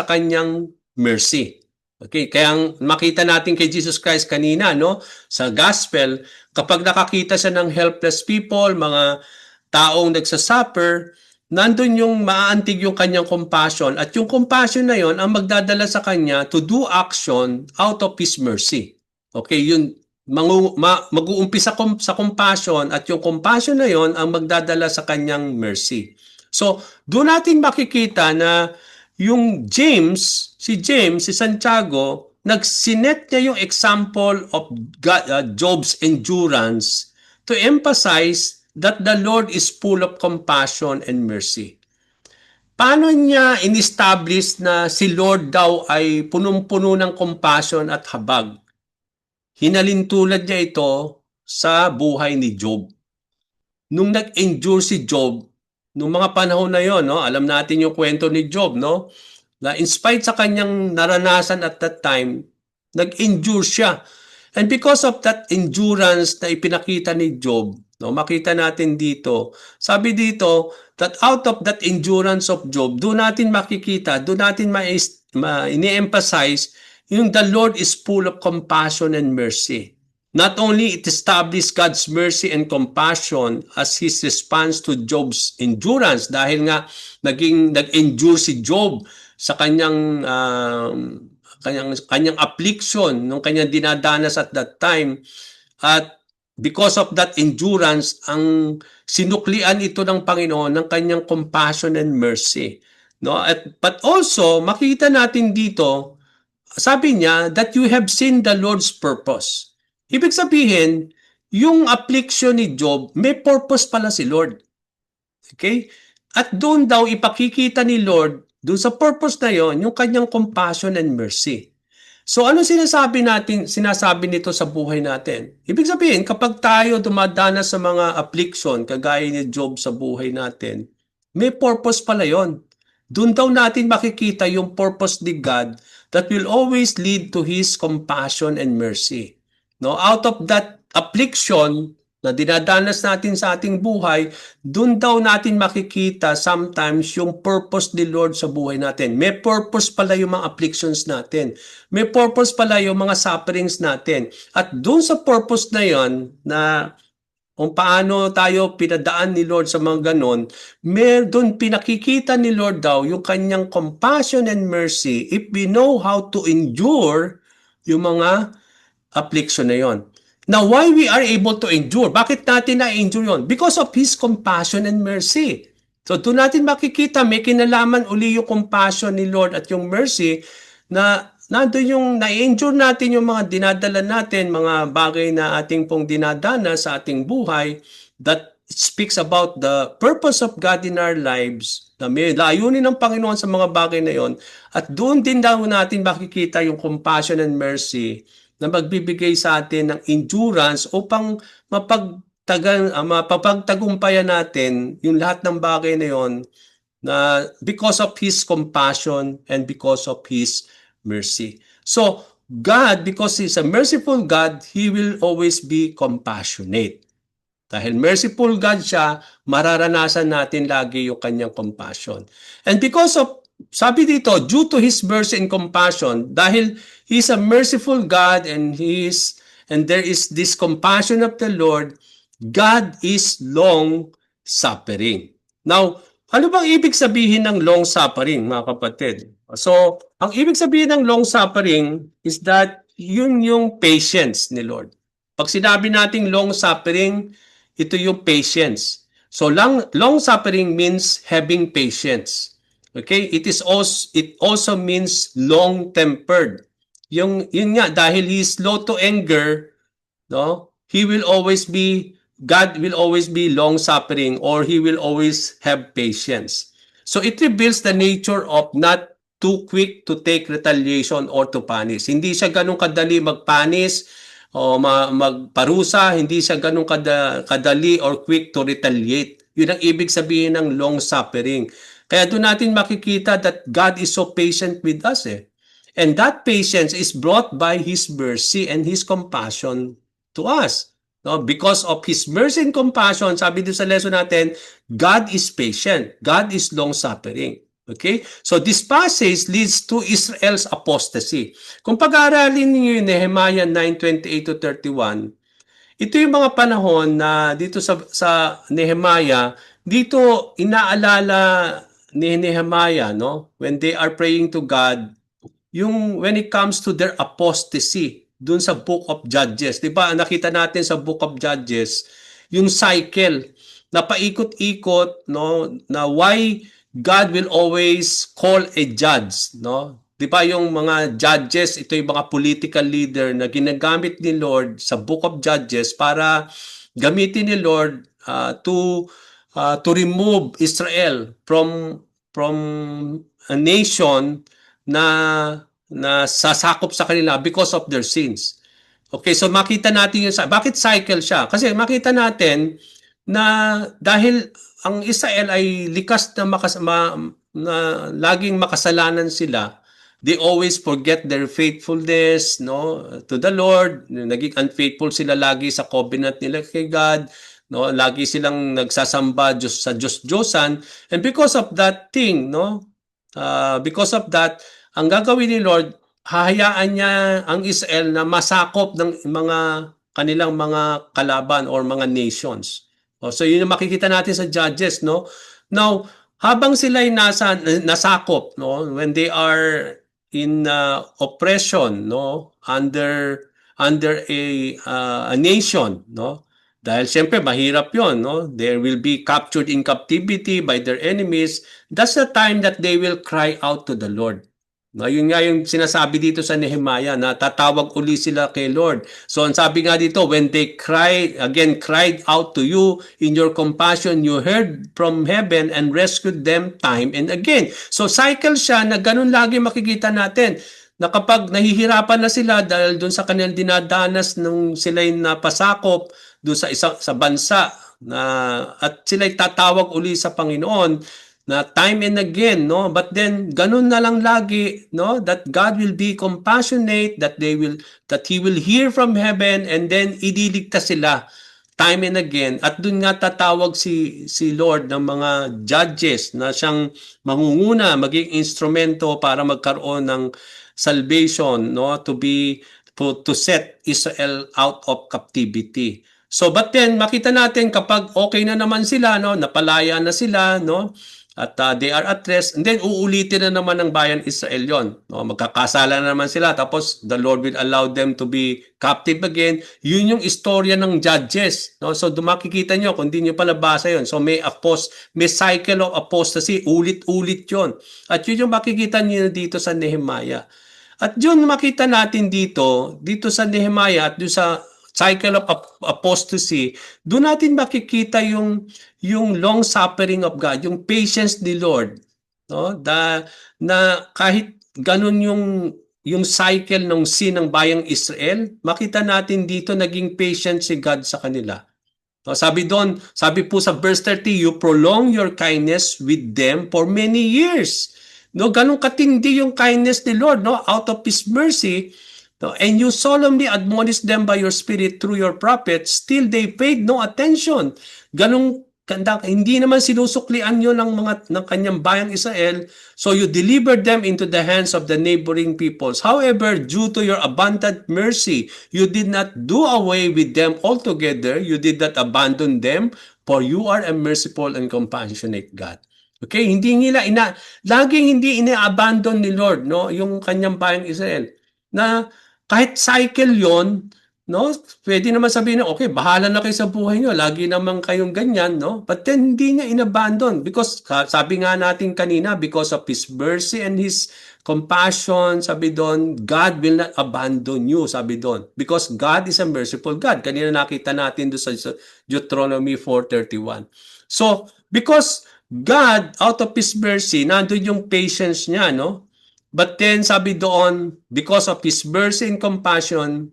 kanyang mercy. Okay, kaya makita natin kay Jesus Christ kanina, no, sa gospel, kapag nakakita siya ng helpless people, mga taong nagsasuffer, nandun yung maaantig yung kanyang compassion at yung compassion na yon ang magdadala sa kanya to do action out of His mercy. Okay, yun mag-uumpisa sa compassion at yung compassion na yon ang magdadala sa kanyang mercy. So, doon natin makikita na yung si Santiago, nagsinet niya yung example of Job's endurance to emphasize that the Lord is full of compassion and mercy. Paano niya in-establish na si Lord daw ay punong-puno ng compassion at habag? Hinalintulad niya ito sa buhay ni Job. Nung nag-endure si Job, nung mga panahon na yon, no, alam natin yung kwento ni Job, no? Na in spite sa kanyang naranasan at that time, nag-endure siya. And because of that endurance na ipinakita ni Job, no, makita natin dito, sabi dito, that out of that endurance of Job, doon natin makikita, doon natin ini-emphasize yung the Lord is full of compassion and mercy. Not only it established God's mercy and compassion as His response to Job's endurance, dahil nga nag-endure si Job sa kanyang affliction, nung kanyang dinadanas at that time, at because of that endurance, ang sinuklian ito ng Panginoon ng kanyang compassion and mercy. No? But also, makita natin dito, sabi niya, that you have seen the Lord's purpose. Ibig sabihin, yung affliction ni Job, may purpose pala si Lord. Okay? At doon daw ipakikita ni Lord, doon sa purpose na yon, yung kanyang compassion and mercy. So ano sinasabi nito sa buhay natin? Ibig sabihin, kapag tayo dumadanas sa mga affliction, kagaya ni Job sa buhay natin, may purpose pala yon. Doon daw natin makikita yung purpose ni God that will always lead to His compassion and mercy. No, out of that affliction na dinadanas natin sa ating buhay, doon daw natin makikita sometimes yung purpose ni Lord sa buhay natin. May purpose pala yung mga afflictions natin. May purpose pala yung mga sufferings natin. At doon sa purpose na yon, na kung paano tayo pinadaan ni Lord sa mga ganon, doon pinakikita ni Lord daw yung kanyang compassion and mercy if we know how to endure yung mga affliction na yon. Now, why we are able to endure? Bakit natin na-endure yon? Because of His compassion and mercy. So, doon natin makikita, may kinalaman uli yung compassion ni Lord at yung mercy na nandun yung na-endure natin yung mga dinadala natin, mga bagay na ating pong dinadana sa ating buhay that speaks about the purpose of God in our lives, na may layunin ng Panginoon sa mga bagay na yon. At doon din daw natin makikita yung compassion and mercy na magbibigay sa atin ng endurance upang mapapagtagumpayan natin yung lahat ng bagay na yon, na because of His compassion and because of His mercy. So, God, because He's a merciful God, He will always be compassionate. Dahil merciful God siya, mararanasan natin lagi yung kanyang compassion. And because of sabi dito, due to His mercy and compassion, dahil He is a merciful God and there is this compassion of the Lord, God is long suffering. Now, ano bang ibig sabihin ng long suffering, mga kapatid? So, ang ibig sabihin ng long suffering is that yun yung patience ni Lord. Pag sinabi nating long suffering, ito yung patience. So, long suffering means having patience. Okay? It also means long-tempered. Yun nga, dahil he is slow to anger, no? God will always be long-suffering, or He will always have patience. So it reveals the nature of not too quick to take retaliation or to punish. Hindi siya ganun kadali magpanis o magparusa, hindi siya ganun kadali or quick to retaliate. Yun ang ibig sabihin ng long-suffering. Kaya doon natin makikita that God is so patient with us eh. And that patience is brought by His mercy and His compassion to us. No? Because of His mercy and compassion, sabi doon sa lesson natin, God is patient. God is long-suffering. Okay? So this passage leads to Israel's apostasy. Kung pag-aaralin niyo yung Nehemiah 9:28-31, ito yung mga panahon na dito sa Nehemiah, dito inaalala ni Nehemiah, no? When they are praying to God, yung when it comes to their apostasy dun sa Book of Judges. Di ba, nakita natin sa Book of Judges, yung cycle na paikot-ikot, no, na why God will always call a judge, no? Di ba yung mga judges, ito yung mga political leader na ginagamit ni Lord sa Book of Judges para gamitin ni Lord to remove Israel from a nation na sasakop sa kanila because of their sins. Okay, so makita natin yung bakit cycle siya? Kasi makita natin na dahil ang Israel ay likas na laging makasalanan sila, they always forget their faithfulness, no, to the Lord. Naging unfaithful sila lagi sa covenant nila kay God, no, lagi silang nagsasamba sa Diyos-Diyosan, and because of that thing, no, because of that, ang gagawin ni Lord, hahayaan niya ang Israel na masakop ng mga kanilang mga kalaban or mga nations. So yun yung makikita natin sa Judges, no? Now, habang sila ay nasakop, no, when they are in oppression, no, under a nation, no? Dahil siyempre mahirap 'yon, no? They will be captured in captivity by their enemies. That's the time that they will cry out to the Lord. No, yun nga yung sinasabi dito sa Nehemiah na tatawag uli sila kay Lord. So ang sabi nga dito, when they cried out to you in your compassion, you heard from heaven and rescued them time and again. So cycle siya na ganun lagi makikita natin na kapag nahihirapan na sila dahil doon sa kanilang dinadanas nung sila'y napasakop doon sa bansa na at sila'y tatawag uli sa Panginoon na time and again, no, but then ganun na lang lagi, no, that God will be compassionate, that He will hear from heaven, and then idiligtas sila time and again. At dun nga tatawag si Lord ng mga judges na siyang mangunguna, maging instrumento para magkaroon ng salvation, no, to set Israel out of captivity. So but then makita natin kapag okay na naman sila, no, napalaya na sila, no, at they are at rest, and then uulitin na naman ng bayan Israel yon. No, magkakasala na naman sila, tapos the Lord will allow them to be captive again. Yun yung istorya ng Judges. No? So makikita nyo, kung di nyo pa nabasa yun. So may cycle of apostasy, ulit-ulit yon. At yun yung makikita nyo dito sa Nehemiah. At yun makita natin dito sa Nehemiah at doon sa cycle of apostasy, doon natin makikita yung long suffering of God, yung patience ni Lord, no? Na kahit ganun yung cycle ng sin ng bayang Israel, makita natin dito naging patient si God sa kanila. No, sabi po sa verse 30, you prolong your kindness with them for many years. No, ganun katindi yung kindness ni Lord, no? Out of His mercy. No, and you solemnly admonish them by your spirit through your prophets, still they paid no attention. Ganong hindi naman sinusuklian yun ng kanyang bayang Israel. So you delivered them into the hands of the neighboring peoples. However, due to your abundant mercy, you did not do away with them altogether. You did not abandon them, for you are a merciful and compassionate God. Okay, laging hindi ina-abandon ni Lord, no, yung kanyang bayang Israel. Na kahit cycle yon, no? Pwede naman sabihin na, okay, bahala na kayo sa buhay nyo. Lagi naman kayong ganyan, no? But then, hindi niya inabandon. Because, sabi nga natin kanina, because of His mercy and His compassion, sabi doon, God will not abandon you, sabi doon. Because God is a merciful God. Kanina nakita natin doon sa Deuteronomy 4:31. So, because God, out of His mercy, nandun yung patience niya, no? But then, sabi doon, because of His mercy and compassion,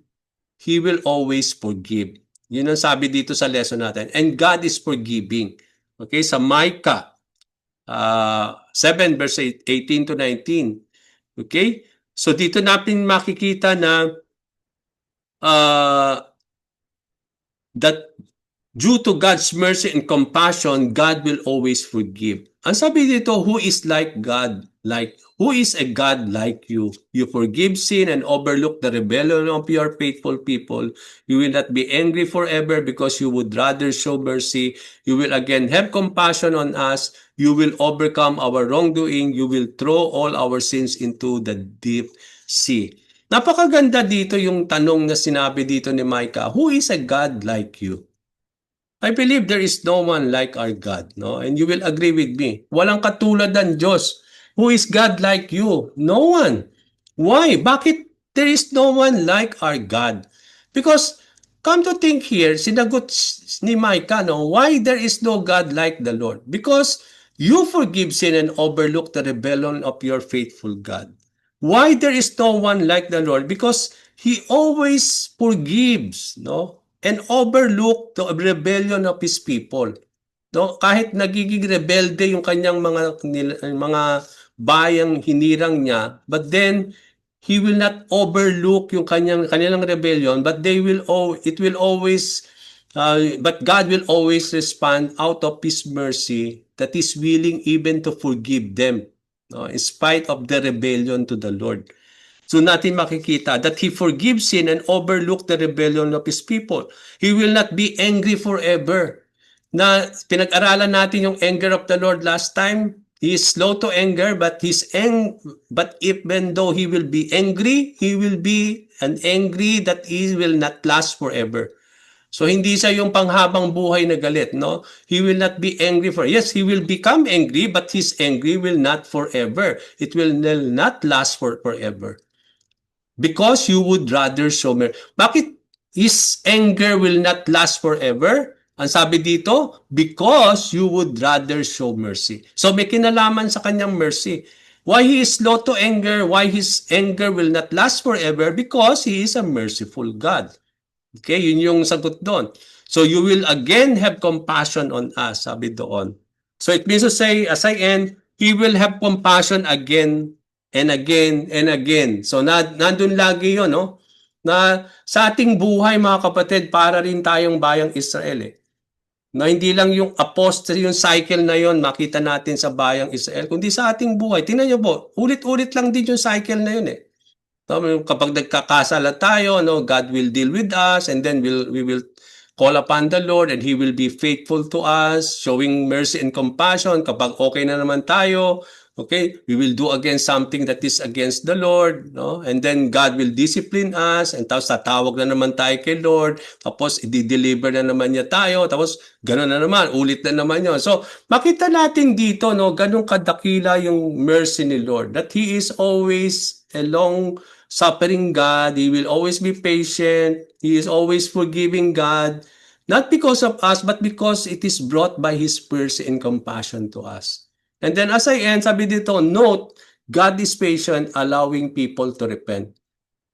He will always forgive. Yun ang sabi dito sa lesson natin. And God is forgiving. Okay, sa Micah 7 verse 18 to 19. Okay? So dito natin makikita na that due to God's mercy and compassion, God will always forgive. Ang sabi dito, who is like God? Who is a God like you? You forgive sin and overlook the rebellion of your faithful people. You will not be angry forever because you would rather show mercy. You will again have compassion on us. You will overcome our wrongdoing. You will throw all our sins into the deep sea. Napakaganda dito yung tanong na sinabi dito ni Micah, who is a God like you? I believe there is no one like our God, no? And you will agree with me. Walang katulad ng Diyos. Who is God like you? No one. Why? Bakit there is no one like our God? Because come to think here, sinagot ni Micah, no? Why there is no God like the Lord? Because you forgive sin and overlook the rebellion of your faithful God. Why there is no one like the Lord? Because He always forgives, no? And overlook the rebellion of His people. No, kahit nagiging rebelde yung kanyang mga bayang hinirang niya, but then He will not overlook yung kanilang rebellion, but but God will always respond out of His mercy that is willing even to forgive them, no, in spite of the rebellion to the Lord. So natin makikita that He forgives sin and overlook the rebellion of His people. He will not be angry forever. Na pinag-aralan natin yung anger of the Lord last time. He is slow to anger, but even though He will be angry, He will be an angry that He will not last forever. So hindi siya yung panghabang buhay na galit, no? He will not be angry for. Yes, He will become angry, but His angry will not forever. It will not last forever. Because you would rather show mercy. Bakit His anger will not last forever? Ang sabi dito, because you would rather show mercy. So may kinalaman sa kanyang mercy. Why He is slow to anger? Why His anger will not last forever? Because He is a merciful God. Okay, yun yung sagot doon. So you will again have compassion on us, sabi doon. So it means to say, as I end, He will have compassion again and again and again. So nandun lagi yun, no? Na sa ating buhay, mga kapatid, para rin tayong bayang Israel, eh. Na hindi lang yung apostle, yung cycle na yon makita natin sa bayang Israel, kundi sa ating buhay. Tingnan nyo po, ulit-ulit lang din yung cycle na yun, eh. Kapag nagkakasala tayo, no, God will deal with us, and then we will call upon the Lord and He will be faithful to us, showing mercy and compassion. Kapag okay na naman tayo, okay, we will do again something that is against the Lord, no? And then God will discipline us, and tapos tatawag na naman tayo kay Lord, tapos i-deliver na naman niya tayo, tapos gano'n na naman, ulit na naman yun. So, makita natin dito, no, ganun kadakila yung mercy ni Lord, that He is always a long-suffering God. He will always be patient. He is always forgiving God, not because of us, but because it is brought by His mercy and compassion to us. And then as I end, sabi dito, note, God is patient, allowing people to repent.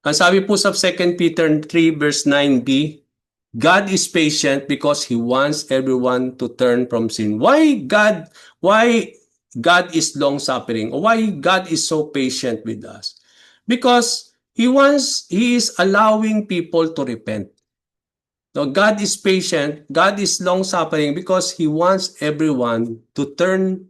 Ang sabi po sa 2 Peter 3 verse 9b, God is patient because He wants everyone to turn from sin. Why God is long-suffering? Why God is so patient with us? Because He is allowing people to repent. So God is patient, God is long-suffering because He wants everyone to turn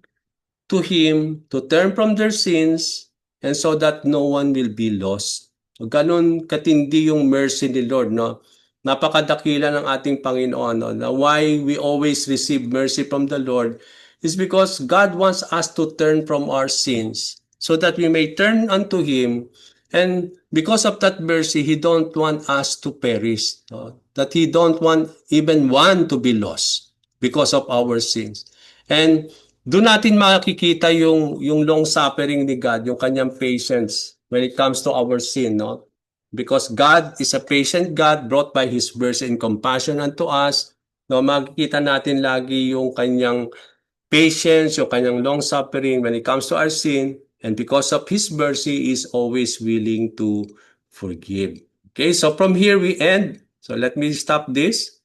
to Him, to turn from their sins, and so that no one will be lost. So, ganun katindi yung mercy ni Lord, no? Napakadakila ng ating Panginoon, no? Na why we always receive mercy from the Lord is because God wants us to turn from our sins so that we may turn unto Him. And because of that mercy, He don't want us to perish. No? That He don't want even one to be lost because of our sins. And doon natin makikita yung long suffering ni God, yung kanyang patience when it comes to our sin, no? Because God is a patient God brought by His mercy and compassion unto us. No, makikita natin lagi yung kanyang patience, yung kanyang long suffering when it comes to our sin, and because of His mercy, He is always willing to forgive. Okay, so from here we end. So let me stop this.